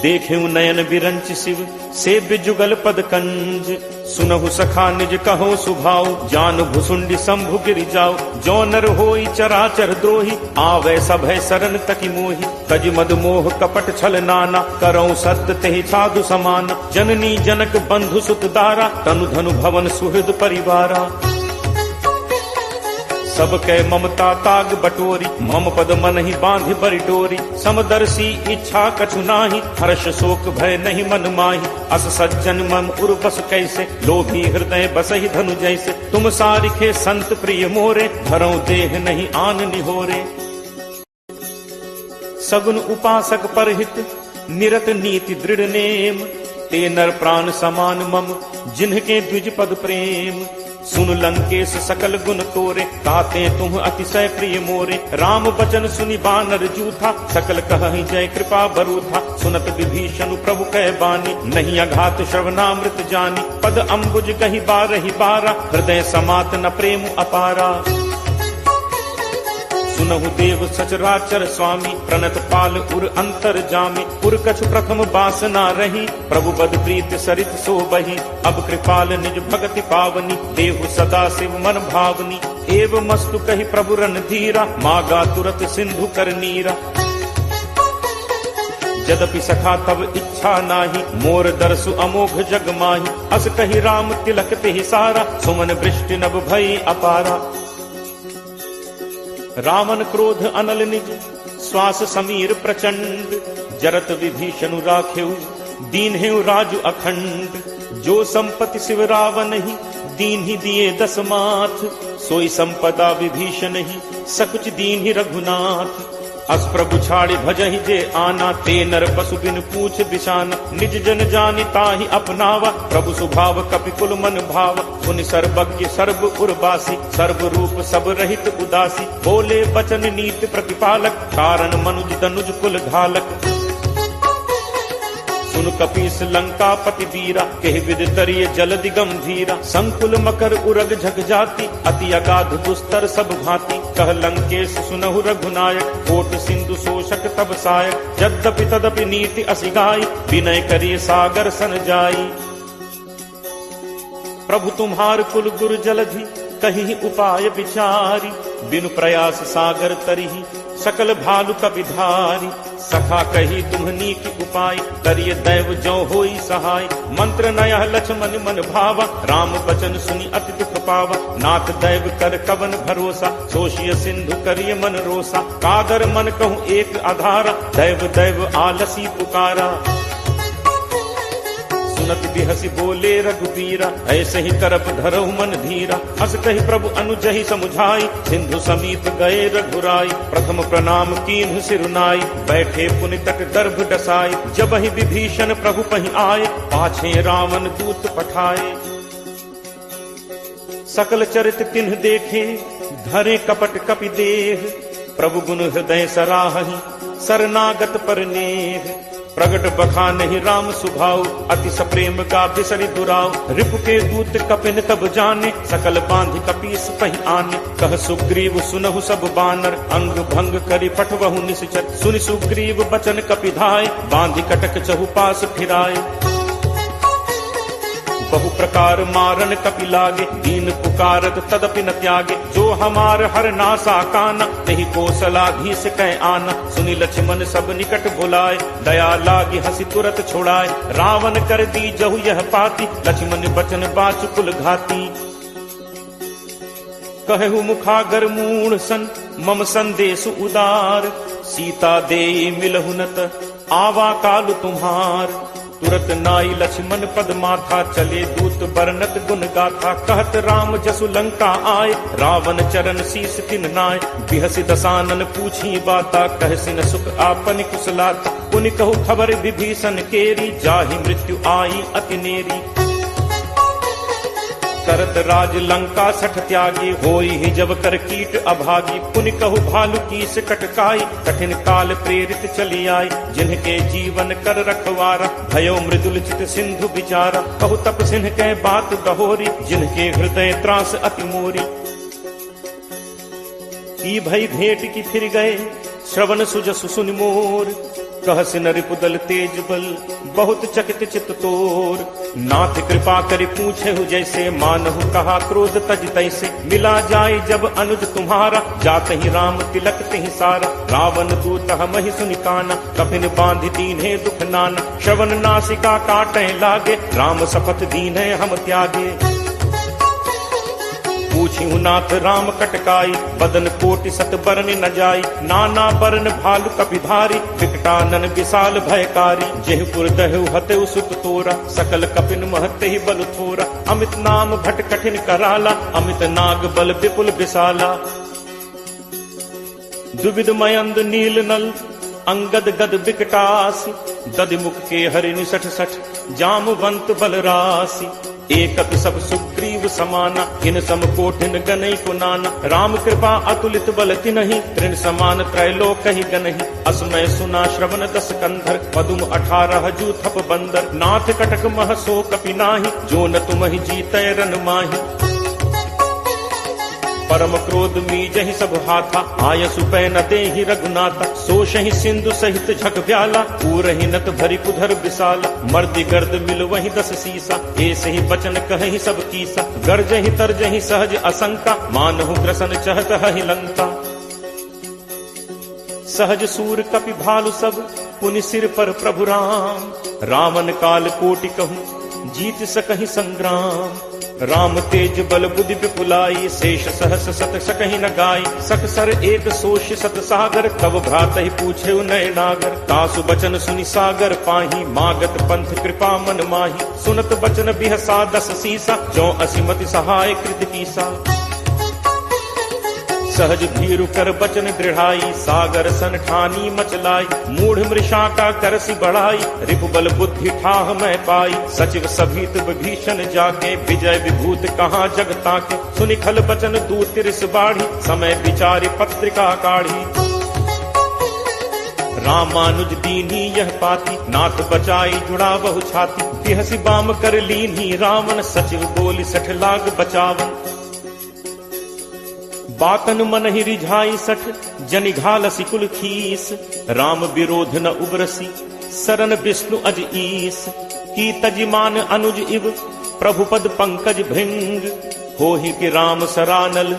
देखेऊ नयन बिरंच शिव, सेव्य जुगल पद कंज। सुनहु सखा निज कहो सुभाव, जान भुसुंडी शंभु गिरि जाओ। जो नर होई चराचर द्रोही, आवे सभय शरण तकी मोही। तज मद मोह कपट छल नाना, करऊं सत्य तेहि साधु समान। जननी जनक बंधु सुत दारा, तनु धनु भवन सुहृद परिवारा। सबके ममता ताग बटोरी, मम पद मन ही बांध बरि डोरी। समदर्शी इच्छा कछु नाही, हर्ष शोक भय नहीं मन माही। अस सज्जन मम उर बस कैसे, लोभी हृदय बसहि धनु जैसे। तुम सारिखे संत प्रिय मोरे, धरऊं देह नहीं आन निहोरे। सगुन उपासक परहित, निरत नीति दृढ़ नेम। ते नर प्राण समान मम, जिन्हके द्विज पद प्रेम। सुन लंकेश सकल गुण तोरे, ताते तुम अतिशय प्रिय मोरे। राम बचन सुनि बानर जूथा, सकल कहहि जय कृपा बरूथा। सुनत विभीषण प्रभु कह बानी, नहीं अघात श्रवणामृत जानी। पद अम्बुज कहि बारहि बारा, हृदय समात न प्रेम अपारा। सुनहु देव सचराचर स्वामी, प्रणत पाल उर अंतर जामी। उर कछु प्रथम बासना रही, प्रभु बद प्रीत सरित सो बही। अब कृपाल निज भगति पावनी, देहु सदा शिव मन भावनी। एव मस्तु कहि प्रभु रणधीरा, मागा तुरत सिंधु कर नीरा। यद्यपि सखा तब इच्छा नाही, मोर दर्शु अमोघ जग माही। अस कहि राम तिलक तेहि सारा, सुमन वृष्टि नभ भई अपारा। रावण क्रोध अनल निज, श्वास समीर प्रचंड। जरत विभीषण राखेऊ, दीन हेउ राजु अखंड। जो संपत्ति शिव रावण ही, दीन ही दिए दस माथ। सोई संपदा विभीषण ही, सकुच दीन ही रघुनाथ। अस प्रभु छाड़ि भजहि जे आना, ते नर पशु बिन पूछ बिशाना। निज जन जानि ताहि अपनावा, प्रभु स्वभाव कपि कुल मन भावा। पुनि सर्वज्ञ सर्व उर्वासी, सर्व रूप सब रहित उदासी। बोले बचन नीति प्रतिपालक, कारण मनुज तनुज कुल घालक। सुन कपीस लंका पति वीरा, केहि विद तरिय जलदि गंभीरा। संकुल मकर उरग झग जाति, अति अगाध दुस्तर सब भांति। कह लंकेश सुनहु रघुनायक, कोट सिंधु शोषक तब सायक। यद्यपि तदपि नीति असिगाई, विनय करिय सागर सन जाई। प्रभु तुम्हार कुल गुरु जलधि, कहीं उपाय विचारी। बिनु प्रयास सागर तरिहि, सकल भालु कपिधारी। सखा कही तुम्हनी की उपाय, करिय दैव जो होई सहाय। मंत्र नया लक्ष्मण मन भावा, राम बचन सुनि अति दुख पावा। नाथ दैव कर कवन भरोसा, सोशिय सिंधु करिय मन रोसा। कादर मन कहूँ एक आधारा, दैव दैव आलसी पुकारा। सुनत बिहसी बोले रघुबीरा, ऐसे ही करप धरहु मन धीरा। अस कहि प्रभु अनुजहि समुझाई, सिंधु समीप गए रघुराई। प्रथम प्रणाम कीन्ह सिरुनाई, बैठे पुनि तट दर्भ डसाई। जब ही विभीषण प्रभु पहि आए, पाछे रावण दूत पठाए। सकल चरित तिन्ह देखे, धरे कपट कपि देह। प्रभु गुण हृदय सराहि, शरणागत पर नेह। प्रगट बखानहि राम सुभाव, अति सप्रेम का बिसरि दुराव। रिपु के दूत कपिन तब जाने, सकल बांधि कपीस पहि आने। कह सुग्रीव सुनहु सब बानर, अंग भंग करि पठवहु निश्चर। सुनि सुग्रीव बचन कपिधाय, बांधि कटक चहुपास फिराए। बहु प्रकार मारन कपि लागे, दीन पुकारत तदपि न त्यागे। जो हमार हर नासा काना, तेहि कौशलाधीश कह आना। सुनि लक्ष्मण सब निकट बुलाए, दया लागी हंसी तुरत छोड़ाए। रावण कर दी जहु यह पाती, लक्ष्मण बचन बाचु कुल घाती। कहु मुखागर मूढ़ सन मम संदेश उदार, सीता देई मिलहु नत आवा काल तुम्हार। तुरत नाई लक्ष्मण पद माथा, चले दूत बरनत गुण गाथा। कहत राम जसु लंका आए, रावण चरण शीस तिन नाय। बिहसि दसानन पूछी बाता, कहसिन सुख आपन कुशलाता। पुनि कहु खबर विभीषण केरी, जाहि मृत्यु आई अति नेरी। करत राज लंका सठ त्यागी, होई ही जब कर कीट अभागी। पुनि कहु भालु कीस कटकाई, कठिन काल प्रेरित चली आई। जिनके जीवन कर रखवारा, भयो मृदुल चित सिंधु विचारा। कहु तप सिंह के बात दहोरी, जिनके हृदय त्रास अति मोरी। की भई भेंट की फिर गए, श्रवण सुजसु सुनि मोर। कहसि नरिपुदल तेज बल, बहुत चकित चित तोर। नाथ कृपा करि पूछेहु जैसे, मानहु कहा क्रोध तज तैसे। मिला जाय जब अनुज तुम्हारा, जातहि राम तिलक तिहि सारा। रावण दूत हमहि सुनि काना, कफिन बांधि दीन्हे दुख नाना। श्रवण नासिका काटै लागे, राम शपथ दीन्हे हम त्यागे। पूछिहु नाथ राम कटकाई, बदन कोटि सत बरन न जाई। नाना बरन भालु कपिधारी, विकटानन विशाल भयकारी। जेहपुर दहु हतेउ सुत तोरा, सकल कपिन महते ही बल थोरा। अमित नाम भट कठिन कराला, अमित नाग बल विपुल विशाला। दुविध मयंद नील नल, अंगद गद विकटासी। दधिमुख के हरि निसठ सठ, जामवंत बल राशि। एकत सब सुग्रीव समाना, इन सम कोठिन गनई को नाना। राम कृपा अतुलित बल तिनहि, तृण समान त्रैलोक ही गनहि। असमय सुना श्रवण दस कंधर, पदुम 18 जू थप बंदर। नाथ कटक मह सो कपि नाही, जो न तुमहि जीतै रन माही। परम क्रोध मीजहि सब हाथा, आयसु पै न देहि रघुनाथा। सोषहि सिंधु सहित झक व्याला, पूरहि नत भरि कुधर विशाला। मर्दि गर्द मिल वहि 10 सीसा, ऐसे ही बचन कहहि सब कीसा। गर्जहि तरजहि सहज असंका, मानहु ग्रसन चहत हहि लंका। सहज सूर कपि भालु सब, पुनि सिर पर प्रभु राम। रावण काल कोटि कहूँ, जीत सकहि संग्राम। राम तेज बल बुद्धि विपुलाई, शेष सहस सत सकहि न गाई। सकसर एक सोष सत सागर, तब भ्रातहि पूछे नय नागर। तासु बचन सुनि सागर पाही, मागत पंथ कृपा मन माही। सुनत बचन बिहसा 10 सीसा, जो असिमति सहाय कृत कीसा। सहज भीरु कर बचन दृढ़ाई, सागर सन ठानी मचलाई। मूढ़ मृषा का करसी बढ़ाई, रिपुबल बुद्धि ठाह मैं पाई। सचिव सभीत विभीषण जाके, विजय विभूत कहाँ जगता के। सुनि खल बचन दूत तिरस बाढ़ी, समय विचारि पत्रिका काढ़ी। रामानुज दीनी यह पाती, नाथ बचाई जुड़ा बहु छाती। बिहसि बाम कर लीन्ही रावण, सचिव बोली 60 लाख बचावन। बातन मन ही रिझाई 60, जनि घालसी कुल खीस। राम विरोध न उबरसी, सरन विष्णु अज ईस। की तजिमान अनुज इव, प्रभु पद पंकज भृंग। होहि कि राम सरानल,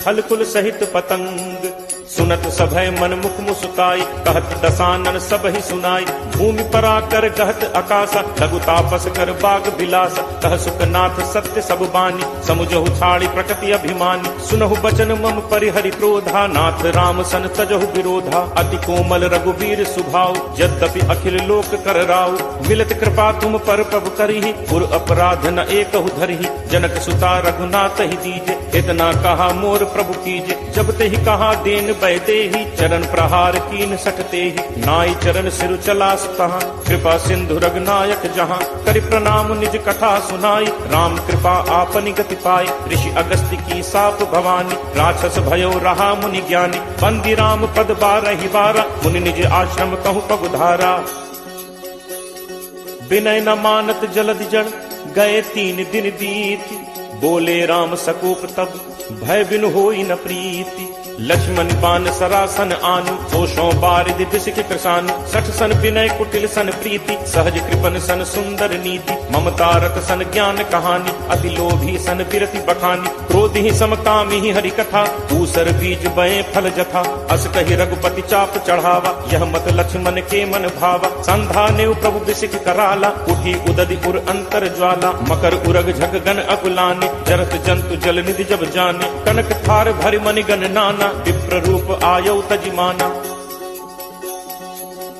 खल कुल सहित पतंग। सुनत सभय मन मुख मुस्काई, कहत दसानन सब ही सुनाई। भूमि परा कर कहत आकाशा, लघु तापस कर बाग बिलासा। कह सुखनाथ सत्य सब बानी, समुझहु छाड़ी प्रकृति अभिमानी। सुनहु बचन मम परिहरि क्रोधा, नाथ राम सन तजहु विरोधा। अति कोमल रघुवीर सुभाव, यद्यपि अखिल लोक कर राव। मिलत कृपा तुम पर प्रभु करिहि, पुर अपराध न एकहु धरिहि। जनक सुता रघुनाथ ही दीजे, इतना कहा मोर प्रभु कीजे। जब ते ही कहा देन बैदे ही, चरण प्रहार कीन सकते ही। नाई चरण सिर चला तहाँ, कृपा सिंधु रघुनायक जहाँ। करि प्रणाम निज कथा सुनाई, राम कृपा आपनि गति पाई। ऋषि अगस्त्य की साप भवानी, राक्षस भयो रहा मुनि ज्ञानी। बंदी राम पद 12 बारा, मुनि निज आश्रम कहूँ पगुधारा। विनय न मानत जलद जड़, गए 3 दिन बीत। बोले राम सकोप तब, भय बिनु होई न प्रीति। लक्ष्मण बान सरासन आनु, दोषों बारिधि बिसिख कृसानु, सठ सन विनय कुटिल सन प्रीति, सहज कृपन सन सुंदर नीति, ममता रत सन ज्ञान कहानी, अति लोभी सन विरति बखानी, क्रोध ही समकामी ही हरि कथा, ऊसर बीज बये फल जथा, अस कही रघुपति चाप चढ़ावा, यह मत लक्ष्मण के मन भावा, संधा नेव प्रभु बिसिख कराला, उठी उदधि उर अंतर ज्वाला, मकर उरग झग गन अकुलाने, जरत जंतु जल निधि जब जाने, कनक थार भरि मनि गण नाना, विप्र रूप आयो तजिमाना,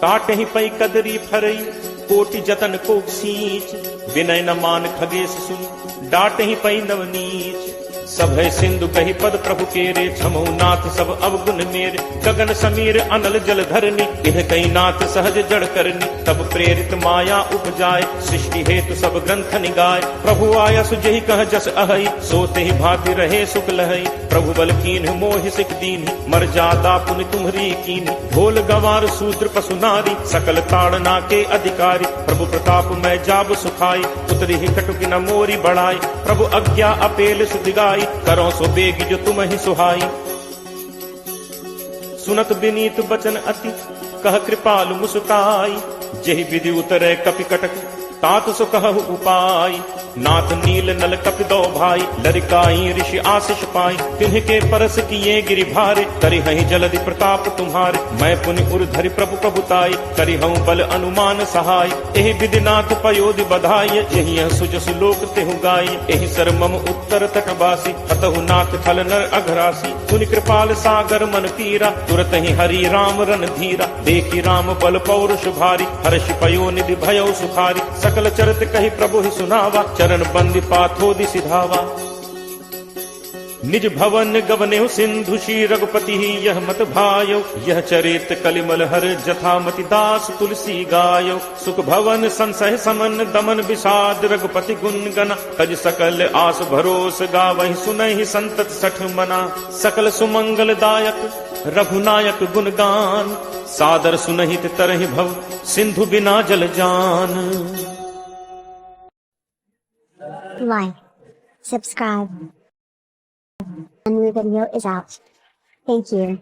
काटहि पै कदरी फरई, कोटि जतन को सींच, विनय न मान खगेश सुन, डांटहि पै नवनीच, सब है सिंधु कही पद प्रभु केरे, छमो नाथ सब अवगुण मेरे, गगन समीर अनल जल धरनी, इह कई नाथ सहज जड़ करनी, तब प्रेरित माया उपजाए, सृष्टि हेतु सब ग्रंथ निगाए, प्रभु आया सुजहि कह जस अहई, सोते ही भांति रहे सुख लहई, प्रभु बल कीन मोहि सिख दीन्हि, मर जादा पुनि तुम्हरी कीन्हि, ढोल गंवार शूद्र पशु नारी, सकल ताड़ना के अधिकारी, प्रभु प्रताप मैं जाब सुखाई, उतरी ही कटुक न मोरी बढ़ाई, प्रभु अज्ञा अपेल सुदिगाई, करो सो बेग जो तुम ही सुहाई, सुनत विनीत बचन अति, कह कृपालु मुस्काई, जेहि विधि उतरे कपि कटक, तात सो कहु उपाय, नाथ नील नल कपि दो भाई, लरिकाई ऋषि आशीष पाई, तिन्ह परस किए गिरि भारे, करिहहि जलधि प्रताप तुम्हारे, मैं पुनि उर धरि प्रभु प्रभुताई, करिहऊँ बल अनुमान सहाय, एहि विधि नाथ पयोधि बधाई, यही सुजसु लोक तेहु गाई, एहि सर मम उत्तर तटवासी, हतहु नाथ खल नर अघरासी, सुनि कृपाल सागर मन पीरा, तुरत ही हरि राम रन धीरा, देखी राम बल पौरुष भारी, हर्ष पयो निधि भयो सुखारी, सकल चरित कही प्रभु ही सुनावा, चरण बंदी पाथोदि सिधावा, निज भवन गवनेहु सिंधु श्री रघुपति ही यह मत भायो, यह चरित कलिमल हर जथामति दास तुलसी गायो, सुख भवन संसह समन दमन विषाद रघुपति गुण गना, तज सकल आस भरोस गावहि सुनहि संतत सठ मना, सकल सुमंगल दायक रघुनायक गुण गान, सादर सुनहित तरहि भव सिंधु बिना जल जान। Like, subscribe, and new video is out. Thank you.